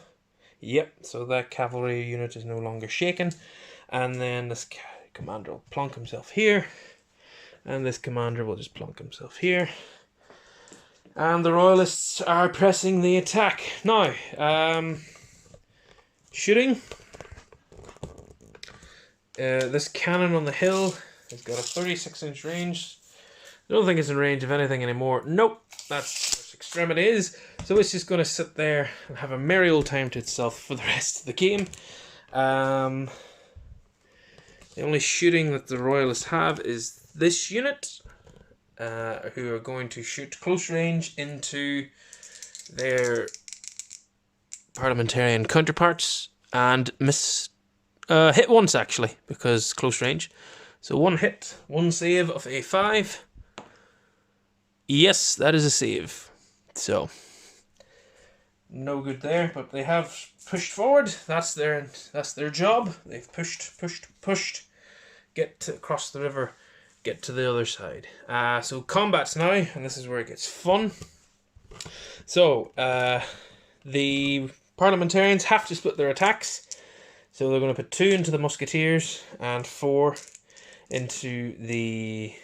Yep, so that cavalry unit is no longer shaken. And then this commander will plonk himself here. And this commander will just plonk himself here. And the royalists are pressing the attack. Now, shooting. This cannon on the hill has got a 36-inch range. I don't think it's in range of anything anymore. Nope, that's what extremity is. So it's just going to sit there and have a merry old time to itself for the rest of the game. The only shooting that the royalists have is this unit, who are going to shoot close range into their parliamentarian counterparts and miss. Hit once actually, because close range. So 1 hit, 1 save of a 5. Yes, that is a save. So no good there, but they have pushed forward. That's their job. They've pushed. Get to across the river, get to the other side. So combats now, and this is where it gets fun. So the parliamentarians have to split their attacks. So they're going to put 2 into the musketeers and 4 into the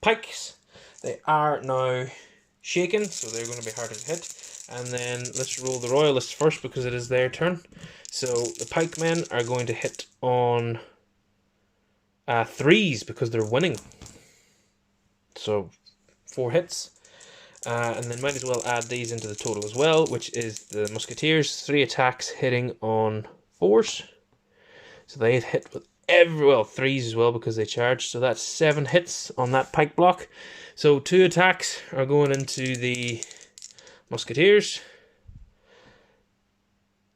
pikes. They are now shaken, so they're going to be harder to hit. And then let's roll the royalists first because it is their turn. So the pikemen are going to hit on 3s because they're winning. So 4 hits. And then might as well add these into the total as well, which is the musketeers, 3 attacks hitting on 4s. So they hit with 3s as well because they charged. So that's 7 hits on that pike block. So 2 attacks are going into the musketeers.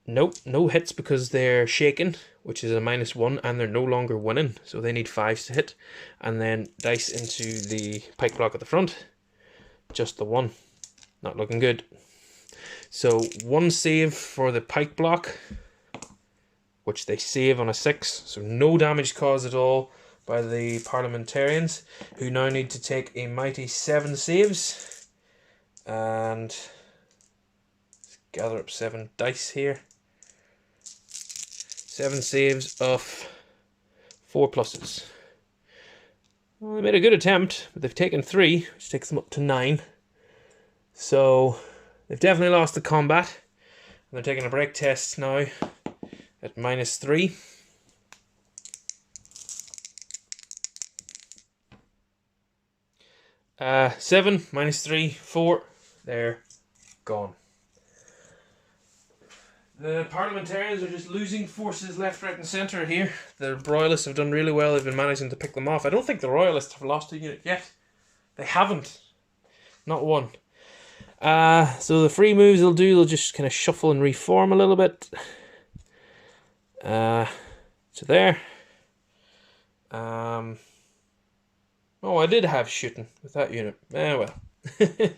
Nope, no hits because they're shaken, which is a -1, and they're no longer winning. So they need 5s to hit. And then dice into the pike block at the front. Just the 1. Not looking good. So 1 save for the pike block, which they save on a 6. So no damage caused at all by the parliamentarians, who now need to take a mighty 7 saves. And let's gather up 7 dice here. 7 saves of 4 pluses. Well, they made a good attempt, but they've taken 3, which takes them up to 9. So they've definitely lost the combat. And they're taking a break test now at -3. Uh, 7, -3, 4. They're gone. The parliamentarians are just losing forces left, right and centre here. The royalists have done really well. They've been managing to pick them off. I don't think the royalists have lost a unit yet. They haven't. Not one. So the free moves they'll just kind of shuffle and reform a little bit. To there. Oh, I did have shooting with that unit. Well.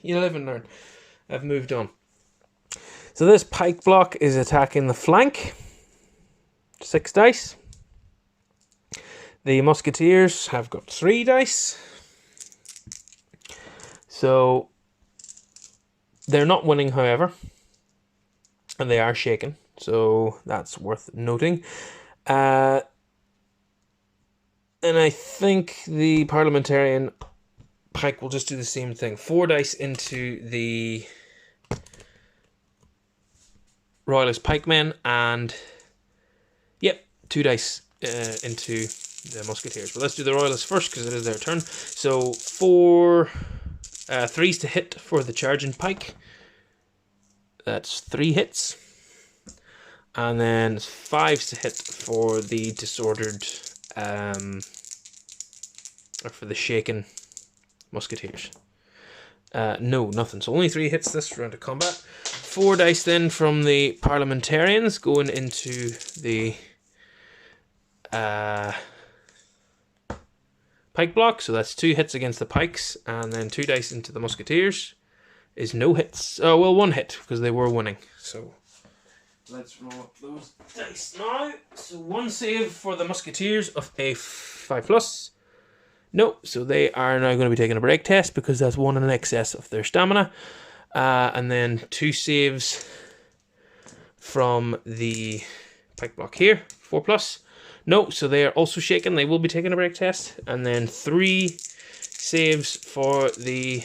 You live and learn. I've moved on. So this pike block is attacking the flank. 6 dice. The musketeers have got 3 dice. So they're not winning, however. And they are shaken. So that's worth noting. And I think the parliamentarian pike will just do the same thing. 4 dice into the royalist pikemen, and yep, 2 dice into the musketeers. But let's do the royalists first because it is their turn. So 4 3s to hit for the charging pike. That's 3 hits. And then 5s to hit for the disordered or for the shaken musketeers. No, nothing. So only 3 hits this round of combat. 4 dice then from the parliamentarians going into the pike block. So that's 2 hits against the pikes, and then 2 dice into the musketeers is no hits. Oh, well, 1 hit because they were winning. So let's roll up those dice now. So 1 save for the musketeers of a 5+. No, so they are now going to be taking a break test because that's 1 in excess of their stamina. And then 2 saves from the pike block here, 4+. No, so they are also shaken. They will be taking a break test. And then 3 saves for the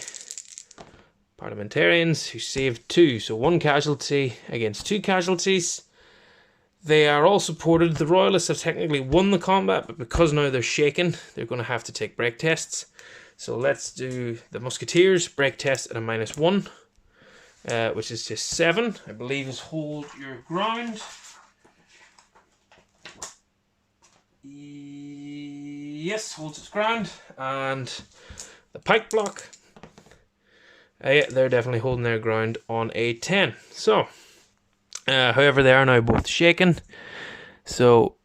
parliamentarians who saved 2. So 1 casualty against 2 casualties. They are all supported. The royalists have technically won the combat, but because now they're shaken, they're going to have to take break tests. So let's do the musketeers. Break test at a -1, which is just 7. I believe is hold your ground. Yes, holds its ground. And the pike block. Yeah, they're definitely holding their ground on a 10. So however, they are now both shaken, so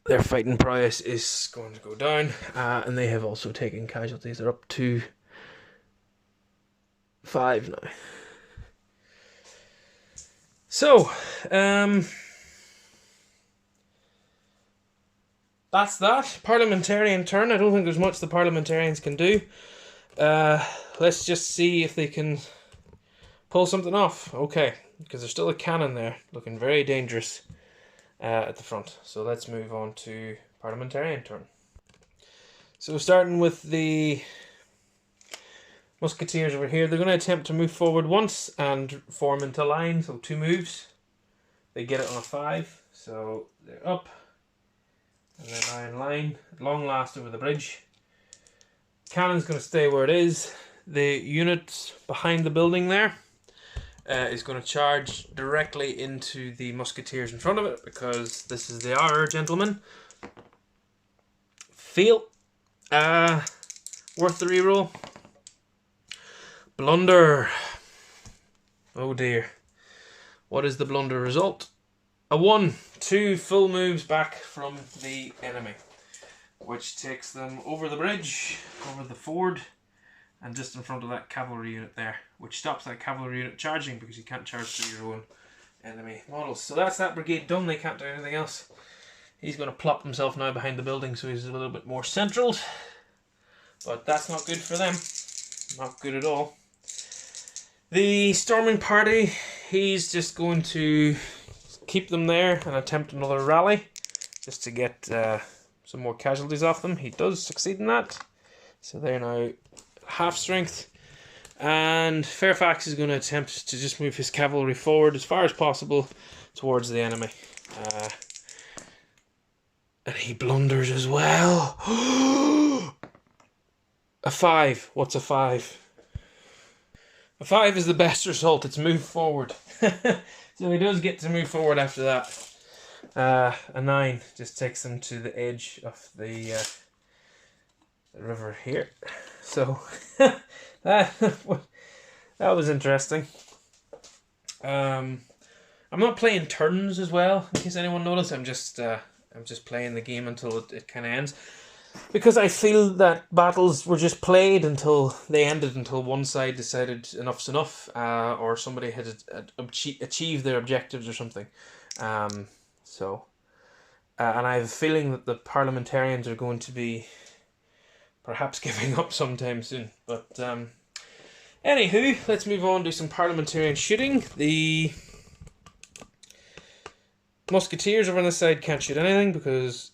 their fighting prowess is going to go down, and they have also taken casualties. They're up to 5 now. So, that's that. Parliamentarian turn. I don't think there's much the parliamentarians can do. Let's just see if they can pull something off. Okay, because there's still a cannon there, looking very dangerous at the front. So let's move on to parliamentarian turn. So starting with the musketeers over here, they're going to attempt to move forward once and form into line, so 2 moves. They get it on a 5, so they're up, and they're now in line, at long last over the bridge. Cannon's going to stay where it is. The unit behind the building there is going to charge directly into the musketeers in front of it because this is the hour, gentlemen. Fail. Worth the reroll. Blunder. Oh dear. What is the blunder result? A 1. 2 full moves back from the enemy, which takes them over the bridge, over the ford, and just in front of that cavalry unit there, which stops that cavalry unit charging because you can't charge through your own enemy models. So that's that brigade done. They can't do anything else. He's going to plop himself now behind the building so he's a little bit more centraled. But that's not good for them. Not good at all. The storming party, he's just going to keep them there and attempt another rally just to get some more casualties off them. He does succeed in that. So they're now half strength. And Fairfax is going to attempt to just move his cavalry forward as far as possible towards the enemy. And he blunders as well. A 5. What's a 5? A 5 is the best result. It's moved forward. So he does get to move forward after that. A 9 just takes him to the edge of the river here. So that was interesting. I'm not playing turns as well, in case anyone noticed. I'm just playing the game until it kind of ends, because I feel that battles were just played until they ended, until one side decided enough's enough, or somebody had achieved their objectives or something. And I have a feeling that the parliamentarians are going to be perhaps giving up sometime soon. But anywho, let's move on to some parliamentarian shooting. The musketeers over on this side can't shoot anything because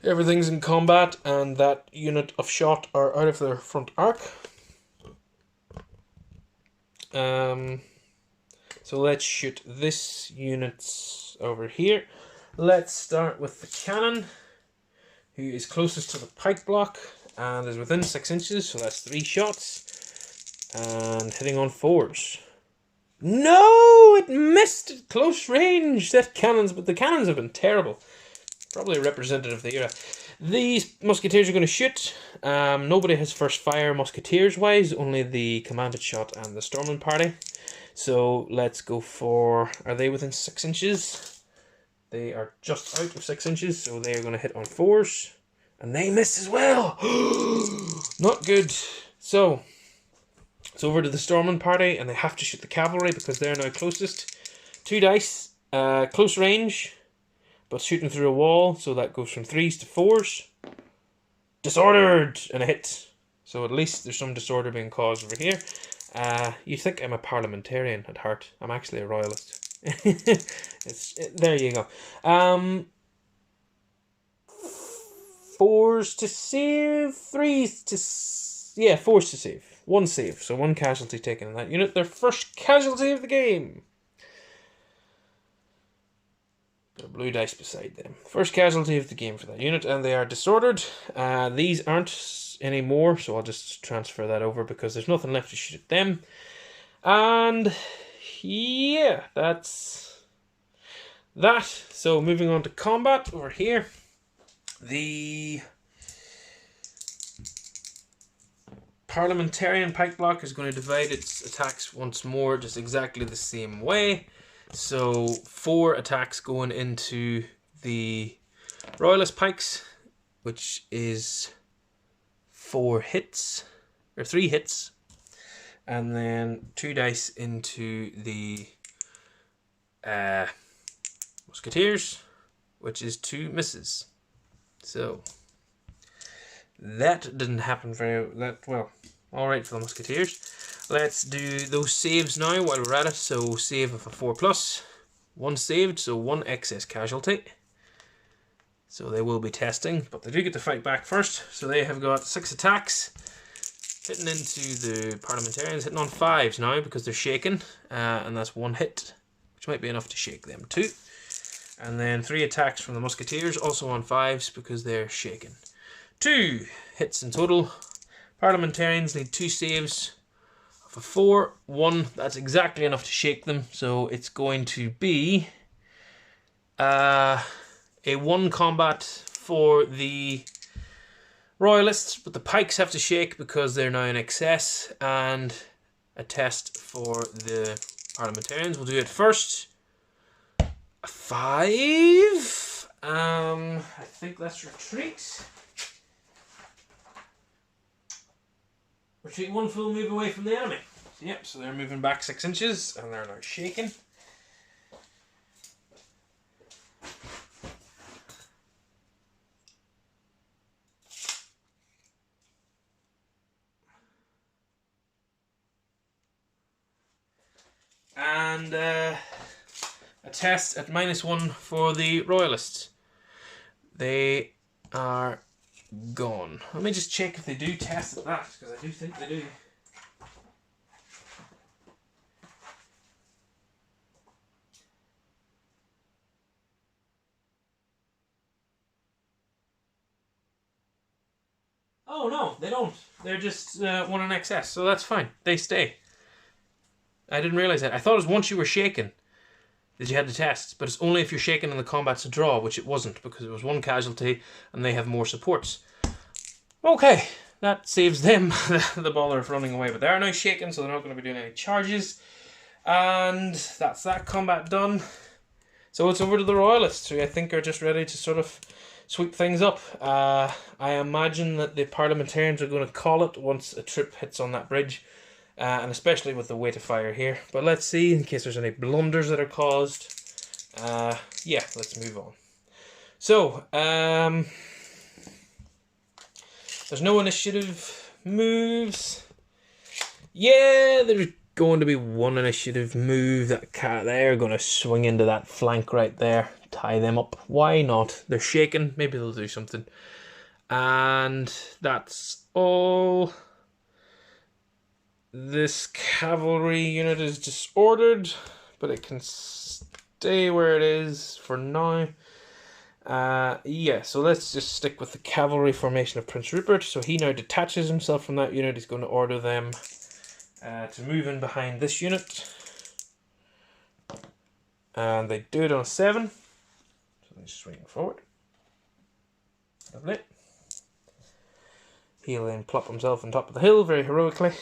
everything's in combat, and that unit of shot are out of their front arc. So let's shoot this unit over here. Let's start with the cannon, who is closest to the pike block and is within 6 inches, so that's 3 shots. And hitting on 4s. No! It missed at close range! But the cannons have been terrible. Probably representative of the era. These musketeers are going to shoot. Nobody has first fire musketeers wise, only the commanded shot and the storming party. So let's go for... Are they within 6 inches? They are just out of 6 inches, so they are going to hit on 4s. And they miss as well! Not good. So, it's over to the storming party, and they have to shoot the cavalry because they're now closest. 2 dice, close range, but shooting through a wall, so that goes from 3s to 4s. Disordered! And a hit. So at least there's some disorder being caused over here. You think I'm a parliamentarian at heart. I'm actually a royalist. There you go. 4s to save, 3s to... Yeah, 4s to save. 1 save, so 1 casualty taken in that unit. Their first casualty of the game. Got a blue dice beside them. First casualty of the game for that unit, and they are disordered. These aren't anymore, so I'll just transfer that over because there's nothing left to shoot at them. And yeah, that's that. So moving on to combat over here. The parliamentarian pike block is going to divide its attacks once more, just exactly the same way. So 4 attacks going into the royalist pikes, which is 4 hits, or 3 hits, and then 2 dice into the musketeers, which is 2 misses. So that didn't happen very well. All right for the musketeers. Let's do those saves now while we're at it. So save of a 4+, 1 saved, so 1 excess casualty. So they will be testing, but they do get to fight back first. So they have got 6 attacks, hitting into the parliamentarians, hitting on 5s now because they're shaken, and that's 1 hit, which might be enough to shake them too. And then 3 attacks from the musketeers, also on 5s because they're shaken. 2 hits in total. Parliamentarians need 2 saves of a 4. 1, that's exactly enough to shake them. So it's going to be a 1 combat for the royalists, but the pikes have to shake because they're now in excess, and a test for the parliamentarians. We'll do it first. A 5. I think that's retreat. Retreat 1 full move away from the enemy. Yep, so they're moving back 6 inches, and they're now shaking. And a test at -1 for the royalists. They are gone. Let me just check if they do test at that, because I do think they do. Oh no, they don't. They're just 1 in excess, so that's fine. They stay. I didn't realize that. I thought it was once you were shaken that you had to test, but it's only if you're shaken and the combat's a draw, which it wasn't, because it was one casualty and they have more supports. Okay, that saves them the bother of running away, but they are now shaken, so they're not going to be doing any charges. And that's that combat done. So it's over to the royalists, who I think are just ready to sort of sweep things up. I imagine that the parliamentarians are going to call it once a troop hits on that bridge, and especially with the weight of fire here. But let's see, in case there's any blunders that are caused. Yeah, let's move on. So, there's no initiative moves. Yeah, there's going to be one initiative move. That cat there going to swing into that flank right there. Tie them up. Why not? They're shaken. Maybe they'll do something. And that's all. This cavalry unit is disordered, but it can stay where it is for now. Yeah, so let's just stick with the cavalry formation of Prince Rupert. So he now detaches himself from that unit. He's going to order them to move in behind this unit. And they do it on a 7. So they swing forward. Lovely. He'll then plop himself on top of the hill very heroically.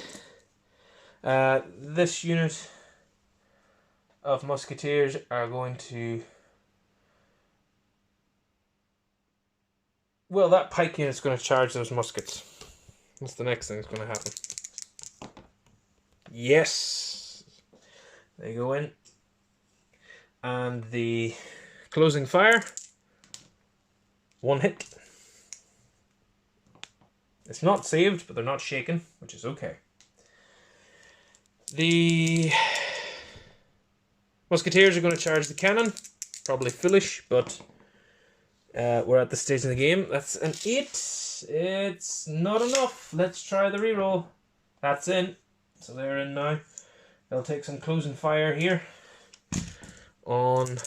This unit of musketeers are going to... Well, that pike unit's going to charge those muskets. What's the next thing that's going to happen? Yes! They go in. And the closing fire. 1 hit. It's not saved, but they're not shaken, which is okay. The musketeers are going to charge the cannon. Probably foolish, but we're at the stage in the game. That's an 8. It's not enough. Let's try the reroll. That's in. So they're in now. They'll take some closing fire here. On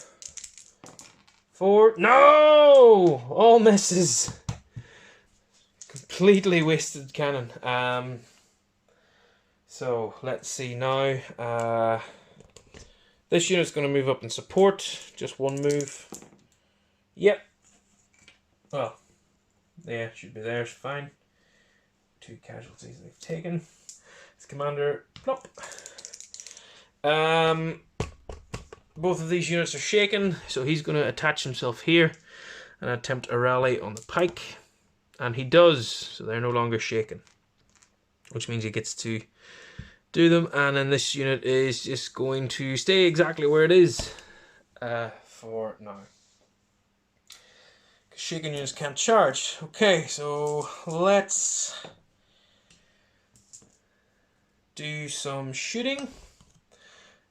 4. No! All misses. Completely wasted cannon. So let's see now. This unit's going to move up in support. Just 1 move. Yep. Well, yeah, should be there. It's fine. 2 casualties they've taken. It's commander. Plop. Both of these units are shaken, so he's going to attach himself here and attempt a rally on the pike. And he does, so they're no longer shaken. Which means he gets to do them, and then this unit is just going to stay exactly where it is for now. Because shaken units can't charge. Okay, so let's do some shooting.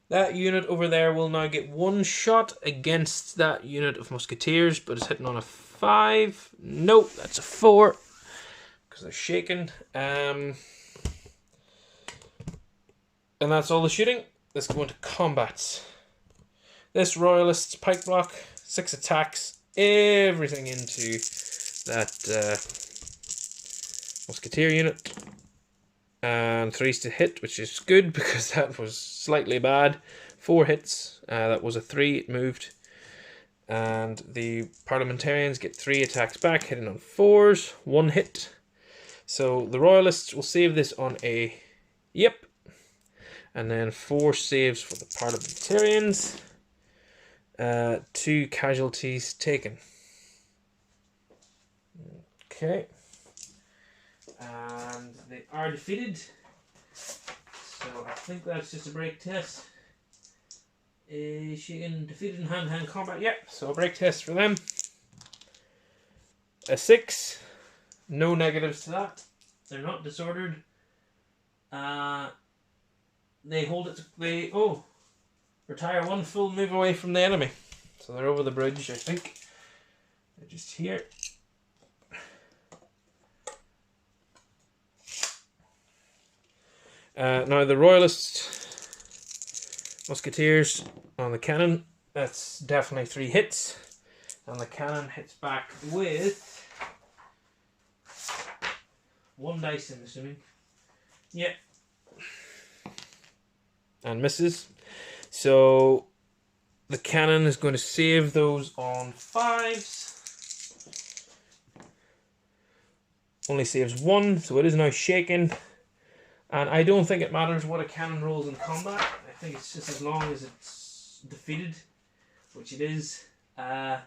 That unit over there will now get 1 shot against that unit of musketeers, but it's hitting on a 5. Nope, that's a 4. Because they're shaken. And that's all the shooting. Let's go into combats. This royalist's pike block, 6 attacks, everything into that musketeer unit. And 3's to hit, which is good because that was slightly bad. 4 hits. That was a 3. It moved. And the parliamentarians get 3 attacks back, hitting on 4s. 1 hit. So the royalists will save this on a yep. And then 4 saves for the parliamentarians. 2 casualties taken. Okay. And they are defeated. So I think that's just a break test. Is she defeated in hand-to-hand combat? Yep, so a break test for them. A 6. No negatives to that. They're not disordered. They hold it. They retire 1 full move away from the enemy. So they're over the bridge, I think. They're just here. Now the royalist musketeers on the cannon. That's definitely 3 hits, and the cannon hits back with 1 dice. I'm assuming. Yep. and misses. So the cannon is going to save those on 5s. Only saves 1, so it is now shaken. And I don't think it matters what a cannon rolls in combat. I think it's just as long as it's defeated, which it is. Yeah,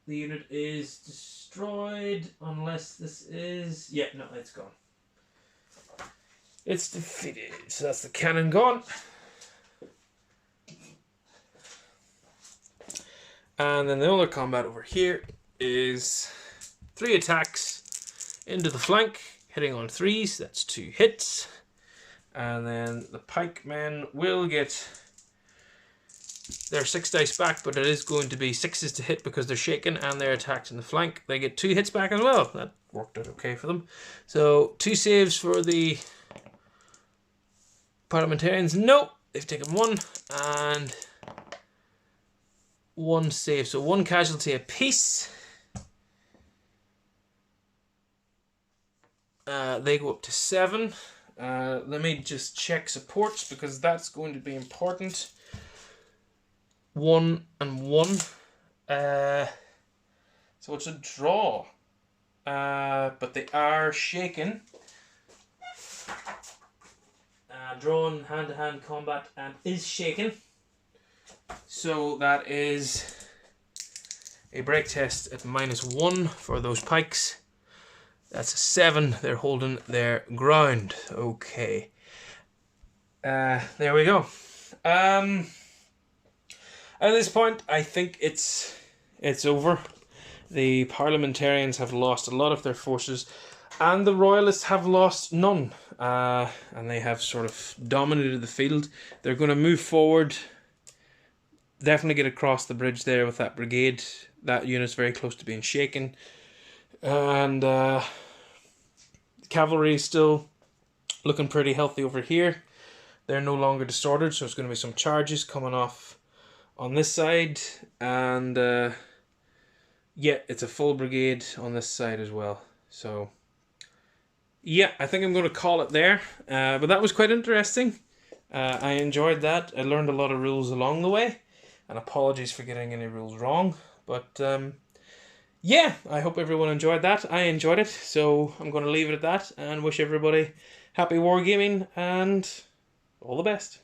the unit is destroyed unless this is... Yeah, no, it's gone. It's defeated, so that's the cannon gone. And then the other combat over here is 3 attacks into the flank, hitting on 3s, that's 2 hits. And then the pike men will get their 6 dice back, but it is going to be 6s to hit because they're shaken and they're attacked in the flank. They get 2 hits back as well. That worked out okay for them. So 2 saves for the parliamentarians. No, they've taken 1 and 1 save. So 1 casualty apiece. They go up to 7. Let me just check supports because that's going to be important. 1 and 1. So it's a draw. But they are shaken. Drawn hand-to-hand combat and is shaken. So that is a break test at -1 for those pikes. That's a 7. They're holding their ground. Okay. There we go. At this point, I think it's over. The parliamentarians have lost a lot of their forces, and the royalists have lost none. And they have sort of dominated the field. They're going to move forward. Definitely get across the bridge there with that brigade. That unit's very close to being shaken. And the cavalry is still looking pretty healthy over here. They're no longer disordered, so it's going to be some charges coming off on this side. And yeah, it's a full brigade on this side as well. So yeah, I think I'm going to call it there. But that was quite interesting. I enjoyed that. I learned a lot of rules along the way. And apologies for getting any rules wrong. But yeah, I hope everyone enjoyed that. I enjoyed it. So I'm going to leave it at that and wish everybody happy wargaming and all the best.